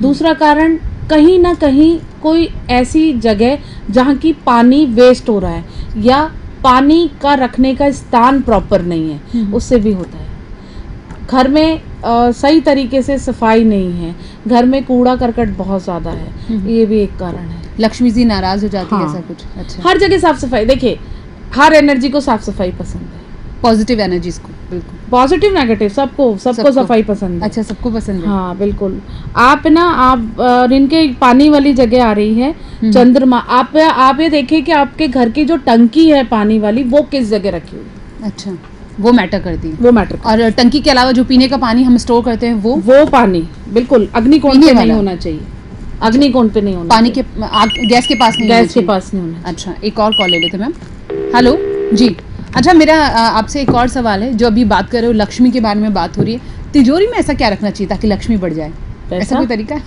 Speaker 2: दूसरा कारण, कहीं ना कहीं कोई ऐसी जगह जहाँ की पानी वेस्ट हो रहा है या पानी का रखने का स्थान प्रॉपर नहीं है, उससे भी होता है। घर में सही तरीके से सफाई नहीं है, घर में कूड़ा करकट बहुत ज़्यादा है, ये भी एक कारण है।
Speaker 1: लक्ष्मी जी नाराज हो जाती है,
Speaker 2: हाँ।
Speaker 1: ऐसा कुछ? अच्छा।
Speaker 2: हर जगह साफ सफाई, देखिए हर एनर्जी को साफ सफाई पसंद है,
Speaker 1: पॉजिटिव एनर्जीज को, बिल्कुल।
Speaker 2: पॉजिटिव नेगेटिव सबको सफाई पसंद है।
Speaker 1: अच्छा, सबको पसंद है।
Speaker 2: हाँ बिल्कुल। आप ना आप इनके पानी वाली जगह आ रही है चंद्रमा, आप ये देखिए कि आपके घर की जो टंकी है पानी वाली वो किस जगह रखी हुई है।
Speaker 1: अच्छा, वो मैटर करती है।
Speaker 2: वो मैटर।
Speaker 1: और टंकी के अलावा जो पीने का पानी हम स्टोर करते हैं वो
Speaker 2: पानी बिल्कुल अग्निकोण पे नहीं होना चाहिए, अग्निकोण पे नहीं होना
Speaker 1: पानी के गैस के पास नहीं,
Speaker 2: गैस के पास नहीं होना।
Speaker 1: अच्छा, एक और कॉल ले लेते मैम। हेलो जी। अच्छा, मेरा आपसे एक और सवाल है। जो अभी बात कर रहे हो लक्ष्मी के बारे में बात हो रही है, तिजोरी में ऐसा क्या रखना चाहिए ताकि लक्ष्मी बढ़ जाए? ऐसा कोई तरीका है?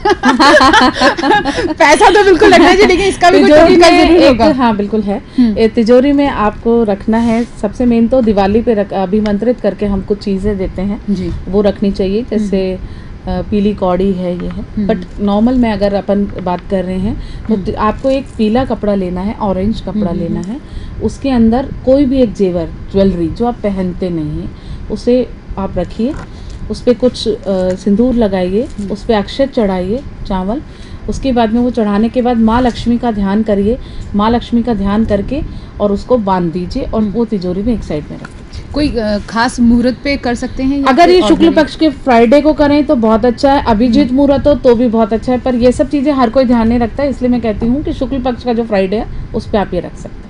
Speaker 1: पैसा तो बिल्कुल रखना चाहिए, लेकिन इसका भी
Speaker 2: तिजोरी
Speaker 1: में
Speaker 2: जरूर होगा। हाँ बिल्कुल है। तिजोरी में आपको रखना है, सबसे मेन तो दिवाली पे अभिमंत्रित करके हम कुछ चीजें देते हैं जी, वो रखनी चाहिए। जैसे पीली कौड़ी है, ये है। बट नॉर्मल में अगर अपन बात कर रहे हैं तो आपको एक पीला कपड़ा लेना है, ऑरेंज कपड़ा लेना है, उसके अंदर कोई भी एक जेवर ज्वेलरी जो आप पहनते नहीं है उसे आप रखिए, उस पर कुछ सिंदूर लगाइए, उस पर अक्षत चढ़ाइए, चावल। उसके बाद में वो चढ़ाने के बाद माँ लक्ष्मी का ध्यान करिए, माँ लक्ष्मी का ध्यान करके और उसको बांध दीजिए और वो तिजोरी में एक साइड में रख दीजिए।
Speaker 1: कोई खास मुहूर्त पे कर सकते हैं?
Speaker 2: अगर ये शुक्ल पक्ष के फ्राइडे को करें तो बहुत अच्छा है, अभिजीत मुहूर्त हो तो भी बहुत अच्छा है, पर ये सब चीज़ें हर कोई ध्यान नहीं रखता है, इसलिए मैं कहती हूँ कि शुक्ल पक्ष का जो फ्राइडे है उस पर आप ये रख सकते हैं।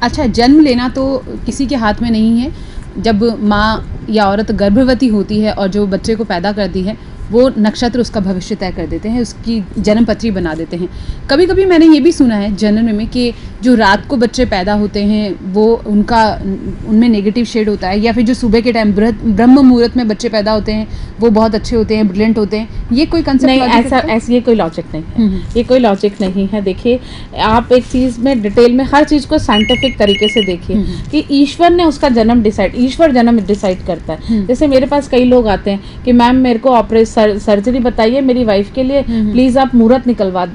Speaker 1: अच्छा, जन्म लेना तो किसी के हाथ में नहीं है। जब माँ या औरत गर्भवती होती है और जो बच्चे को पैदा करती है, वो नक्षत्र उसका भविष्य तय कर देते हैं, उसकी जन्म पत्री बना देते हैं। कभी कभी मैंने ये भी सुना है जनरल में कि जो रात को बच्चे पैदा होते हैं वो उनमें नेगेटिव शेड होता है, या फिर जो सुबह के टाइम ब्रह्म मुहूर्त में बच्चे पैदा होते हैं वो बहुत अच्छे होते हैं, ब्रिलियंट होते हैं। ये कोई कंसेप्ट
Speaker 2: नहीं, ऐसा ये कोई लॉजिक नहीं है, ये कोई लॉजिक नहीं है। देखिए आप एक चीज़ में डिटेल में हर चीज़ को साइंटिफिक तरीके से देखिए कि ईश्वर ने उसका जन्म ईश्वर जन्म डिसाइड करता है। जैसे मेरे पास कई लोग आते हैं कि मैम मेरे को सर्जरी बताइए मेरी वाइफ के लिए, प्लीज आप मुहूर्त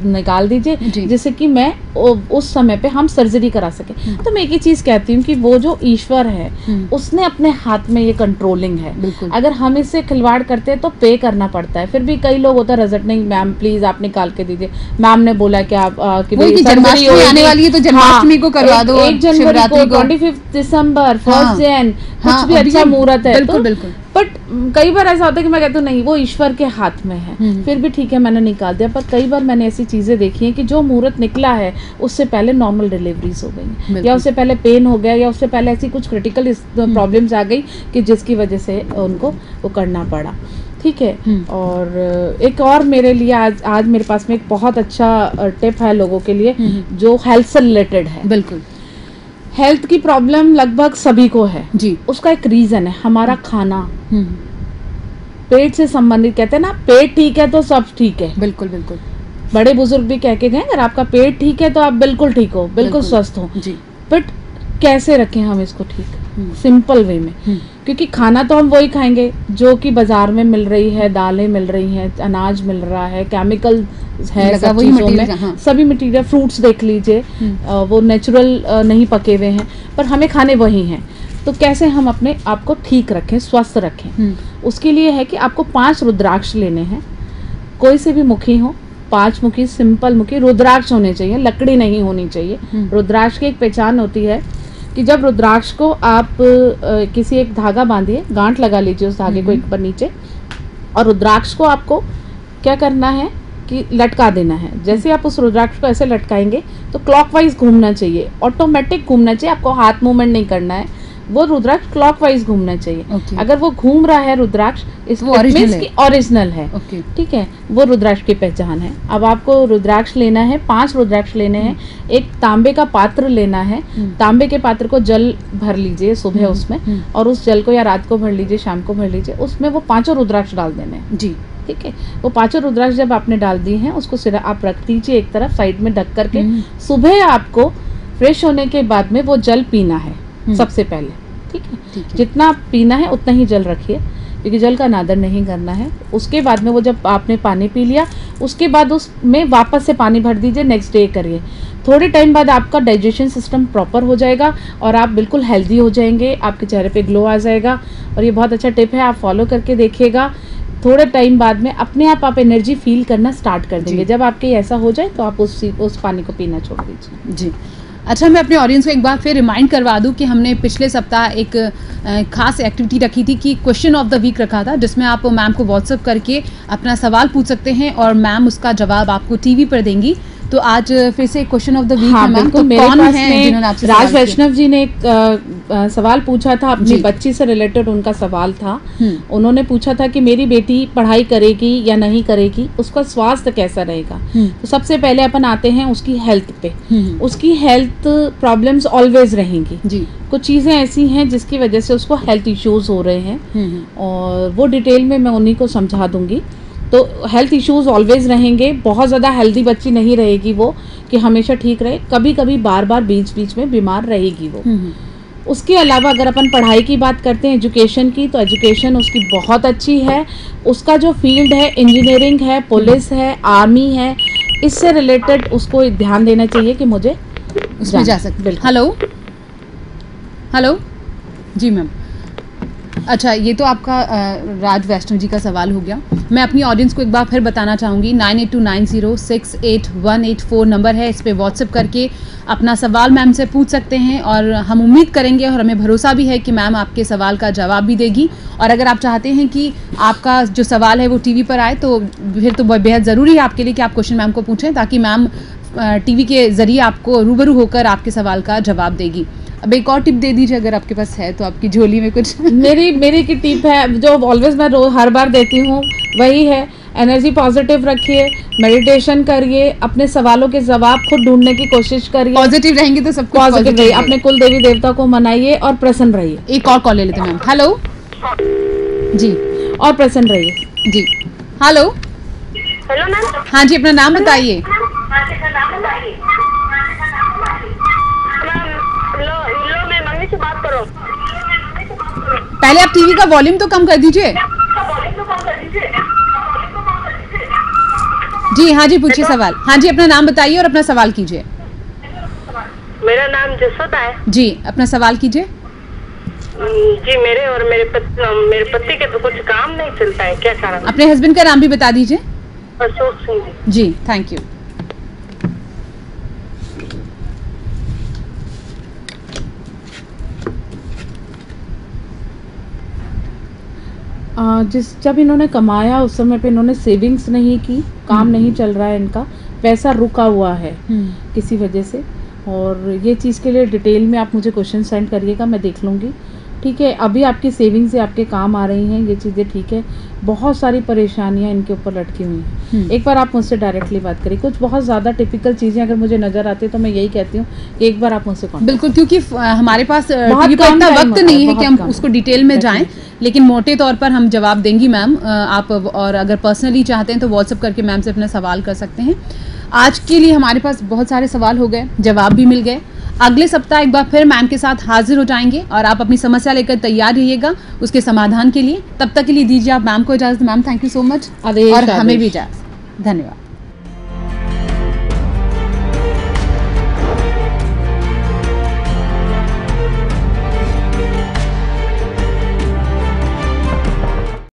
Speaker 2: निकाल दीजिए जिससे कि मैं उस समय पे हम सर्जरी करा सके। तो मैं एक ही चीज कहती हूँ कि वो जो ईश्वर है उसने अपने हाथ में ये कंट्रोलिंग है। अगर हम इससे खिलवाड़ करते हैं तो पे करना पड़ता है। फिर भी कई लोग होता है रजट, नहीं मैम प्लीज आप निकाल के दीजिए, मैम ने बोला कि आप
Speaker 1: जन्माष्टमी आने वाली है तो जन्माष्टमी को करवा दो,
Speaker 2: 1 जनवरी को, 25 दिसंबर, 1 जैन, कुछ भी अच्छा मुहूर्त है।
Speaker 1: बिल्कुल बिल्कुल।
Speaker 2: बट कई बार ऐसा होता है कि मैं कहती हूँ नहीं वो ईश्वर के हाथ में है, फिर भी ठीक है मैंने निकाल दिया। पर कई बार मैंने ऐसी चीजें देखी हैं कि जो मुहूर्त निकला है उससे पहले नॉर्मल डिलीवरीज हो गई, या उससे पहले पेन हो गया, या उससे पहले ऐसी कुछ क्रिटिकल प्रॉब्लम्स आ गई कि जिसकी वजह से उनको वो करना पड़ा। ठीक है। और एक और मेरे लिए आज मेरे पास में एक बहुत अच्छा टिप है लोगों के लिए जो हेल्थ से रिलेटेड है।
Speaker 1: बिल्कुल।
Speaker 2: हेल्थ की प्रॉब्लम लगभग सभी को है
Speaker 1: जी।
Speaker 2: उसका एक रीजन है हमारा खाना, पेट से संबंधित। कहते हैं ना पेट ठीक है तो सब ठीक है।
Speaker 1: बिल्कुल बिल्कुल।
Speaker 2: बड़े बुजुर्ग भी कह के गए अगर आपका पेट ठीक है तो आप बिल्कुल ठीक हो, बिल्कुल स्वस्थ हो जी। बट कैसे रखें हम इसको ठीक? सिंपल वे में, क्योंकि खाना तो हम वही खाएंगे जो कि बाजार में मिल रही है, दालें मिल रही हैं, अनाज मिल रहा है, केमिकल है सब चीजों में, सभी मटेरियल। फ्रूट्स देख लीजिए वो नेचुरल नहीं पके हुए हैं, पर हमें खाने वही हैं। तो कैसे हम अपने आप को ठीक रखें, स्वस्थ रखें? उसके लिए है कि आपको 5 रुद्राक्ष लेने हैं, कोई से भी मुखी हो, 5 मुखी, सिंपल मुखी रुद्राक्ष होने चाहिए, लकड़ी नहीं होनी चाहिए। रुद्राक्ष की एक पहचान होती है कि जब रुद्राक्ष को आप किसी एक धागा बांधिए, गांठ लगा लीजिए उस धागे को एक बार नीचे, और रुद्राक्ष को आपको क्या करना है कि लटका देना है। जैसे आप उस रुद्राक्ष को ऐसे लटकाएंगे तो क्लॉकवाइज घूमना चाहिए, ऑटोमेटिक घूमना चाहिए, आपको हाथ मूवमेंट नहीं करना है, वो रुद्राक्ष क्लॉकवाइज घूमना चाहिए। अगर वो घूम रहा है रुद्राक्ष, इसको ओरिजिनल है। ठीक है, वो रुद्राक्ष की पहचान है। अब आपको रुद्राक्ष लेना है, 5 रुद्राक्ष लेने हैं। एक तांबे का पात्र लेना है, तांबे के पात्र को जल भर लीजिए सुबह उसमें, और उस जल को या रात को भर लीजिए, शाम को भर लीजिए, उसमें वो 5 रुद्राक्ष डाल देने हैं जी। ठीक है, वो 5 रुद्राक्ष जब आपने डाल दिए हैं उसको सिरा आप रख दीजिए एक तरफ साइड में ढक करके। सुबह आपको फ्रेश होने के बाद में वो जल पीना है सबसे पहले। ठीक है, जितना पीना है उतना ही जल रखिए, क्योंकि जल का अनादर नहीं करना है। उसके बाद में वो जब आपने पानी पी लिया उसके बाद उसमें वापस से पानी भर दीजिए, नेक्स्ट डे करिए। थोड़े टाइम बाद आपका डाइजेशन सिस्टम प्रॉपर हो जाएगा और आप बिल्कुल हेल्दी हो जाएंगे, आपके चेहरे पे ग्लो आ जाएगा। और ये बहुत अच्छा टिप है, आप फॉलो करके देखिएगा। थोड़े टाइम बाद में अपने आप एनर्जी फील करना स्टार्ट कर देंगे। जब आपके ऐसा हो जाए तो आप उस पानी को पीना छोड़ दीजिए।
Speaker 1: जी अच्छा, मैं अपने ऑडियंस को एक बार फिर रिमाइंड करवा दूं कि हमने पिछले सप्ताह एक खास एक्टिविटी रखी थी कि क्वेश्चन ऑफ द वीक रखा था, जिसमें आप मैम को व्हाट्सएप करके अपना सवाल पूछ सकते हैं और मैम उसका जवाब आपको टीवी पर देंगी। तो आज फिर से क्वेश्चन ऑफ द वीक है मैम। तो कौन है जिन्होंने आपसे
Speaker 2: राज वैष्णव जी ने एक सवाल पूछा था, अपनी बच्ची से रिलेटेड उनका सवाल था। उन्होंने पूछा था कि मेरी बेटी पढ़ाई करेगी या नहीं करेगी, उसका स्वास्थ्य कैसा रहेगा। तो सबसे पहले अपन आते हैं उसकी हेल्थ पे। उसकी हेल्थ प्रॉब्लम्स ऑलवेज रहेंगी जी। कुछ चीज़ें ऐसी हैं जिसकी वजह से उसको हेल्थ इश्यूज हो रहे हैं और वो डिटेल में मैं उन्हीं को समझा दूंगी। तो हेल्थ इश्यूज ऑलवेज रहेंगे। बहुत ज़्यादा हेल्दी बच्ची नहीं रहेगी वो कि हमेशा ठीक रहे, कभी कभी बार बार बीच बीच में बीमार रहेगी वो। उसके अलावा अगर अपन पढ़ाई की बात करते हैं एजुकेशन की, तो एजुकेशन उसकी बहुत अच्छी है। उसका जो फील्ड है इंजीनियरिंग है, पुलिस है, आर्मी है, इससे रिलेटेड उसको ध्यान देना चाहिए कि मुझे
Speaker 1: उसमें जा सकते। हेलो हेलो जी मैम। अच्छा, ये तो आपका राज वैष्णव जी का सवाल हो गया। मैं अपनी ऑडियंस को एक बार फिर बताना चाहूँगी, 9829068184 नंबर है। इस पर व्हाट्सएप करके अपना सवाल मैम से पूछ सकते हैं और हम उम्मीद करेंगे और हमें भरोसा भी है कि मैम आपके सवाल का जवाब भी देगी। और अगर आप चाहते हैं कि आपका जो सवाल है वो टीवी पर आए, तो फिर तो बेहद ज़रूरी है आपके लिए कि आप क्वेश्चन मैम को पूछें, ताकि मैम टीवी के ज़रिए आपको रूबरू होकर आपके सवाल का जवाब देगी। अब एक और टिप दे दीजिए अगर आपके पास है तो, आपकी झोली में कुछ।
Speaker 2: मेरी की टिप है जो ऑलवेज मैं हर बार देती हूँ, वही है एनर्जी पॉजिटिव रखिए, मेडिटेशन करिए, अपने सवालों के जवाब खुद ढूंढने की कोशिश करिए।
Speaker 1: पॉजिटिव रहेंगे तो सब कुछ
Speaker 2: पॉजिटिव रहिए, अपने कुल देवी देवता को मनाइए और प्रसन्न रहिए।
Speaker 1: एक और कॉल ले लेते हैं मैम। हेलो जी,
Speaker 2: और प्रसन्न रहिए जी।
Speaker 1: Hello
Speaker 4: hello ma'am.
Speaker 1: हाँ जी, अपना नाम बताइए।
Speaker 4: से बात करो।
Speaker 1: पहले आप टीवी का वॉल्यूम तो कम कर दीजिए। जी हाँ जी, पूछिए सवाल। हाँ जी, अपना नाम बताइए और अपना सवाल कीजिए।
Speaker 4: मेरा नाम जसोदा है
Speaker 1: जी, अपना सवाल कीजिए।
Speaker 4: जी, मेरे और मेरे पति के तो कुछ काम नहीं चलता है, क्या कारण?
Speaker 1: अपने हस्बैंड का नाम भी बता दीजिए।
Speaker 4: Ashok Singh
Speaker 1: ji, thank you.
Speaker 2: जब इन्होंने कमाया उस समय पे इन्होंने सेविंग्स नहीं की, काम नहीं चल रहा है इनका, पैसा रुका हुआ है किसी वजह से। और ये चीज़ के लिए डिटेल में आप मुझे क्वेश्चन सेंड करिएगा, मैं देख लूँगी। ठीक है, अभी आपकी सेविंग्स से आपके काम आ रही हैं, ये चीज़ें ठीक है। बहुत सारी परेशानियां इनके ऊपर लटकी हुई हैं। एक बार आप मुझसे डायरेक्टली बात करिए। कुछ बहुत ज़्यादा टिपिकल चीज़ें अगर मुझे नज़र आती है तो मैं यही कहती हूँ कि एक बार आप मुझसे
Speaker 1: बिल्कुल, क्योंकि हमारे पास इतना वक्त नहीं है कि हम उसको डिटेल में जाएं, लेकिन मोटे तौर पर हम जवाब देंगी मैम आप। और अगर पर्सनली चाहते हैं तो व्हाट्सएप करके मैम से अपना सवाल कर सकते हैं। आज के लिए हमारे पास बहुत सारे सवाल हो गए, जवाब भी मिल गए। अगले सप्ताह एक बार फिर मैम के साथ हाजिर हो जाएंगे और आप अपनी समस्या लेकर तैयार रहिएगा उसके समाधान के लिए। तब तक के लिए दीजिए आप मैम को इजाजत। Ma'am, thank you so much और हमें भी इजाजत। धन्यवाद।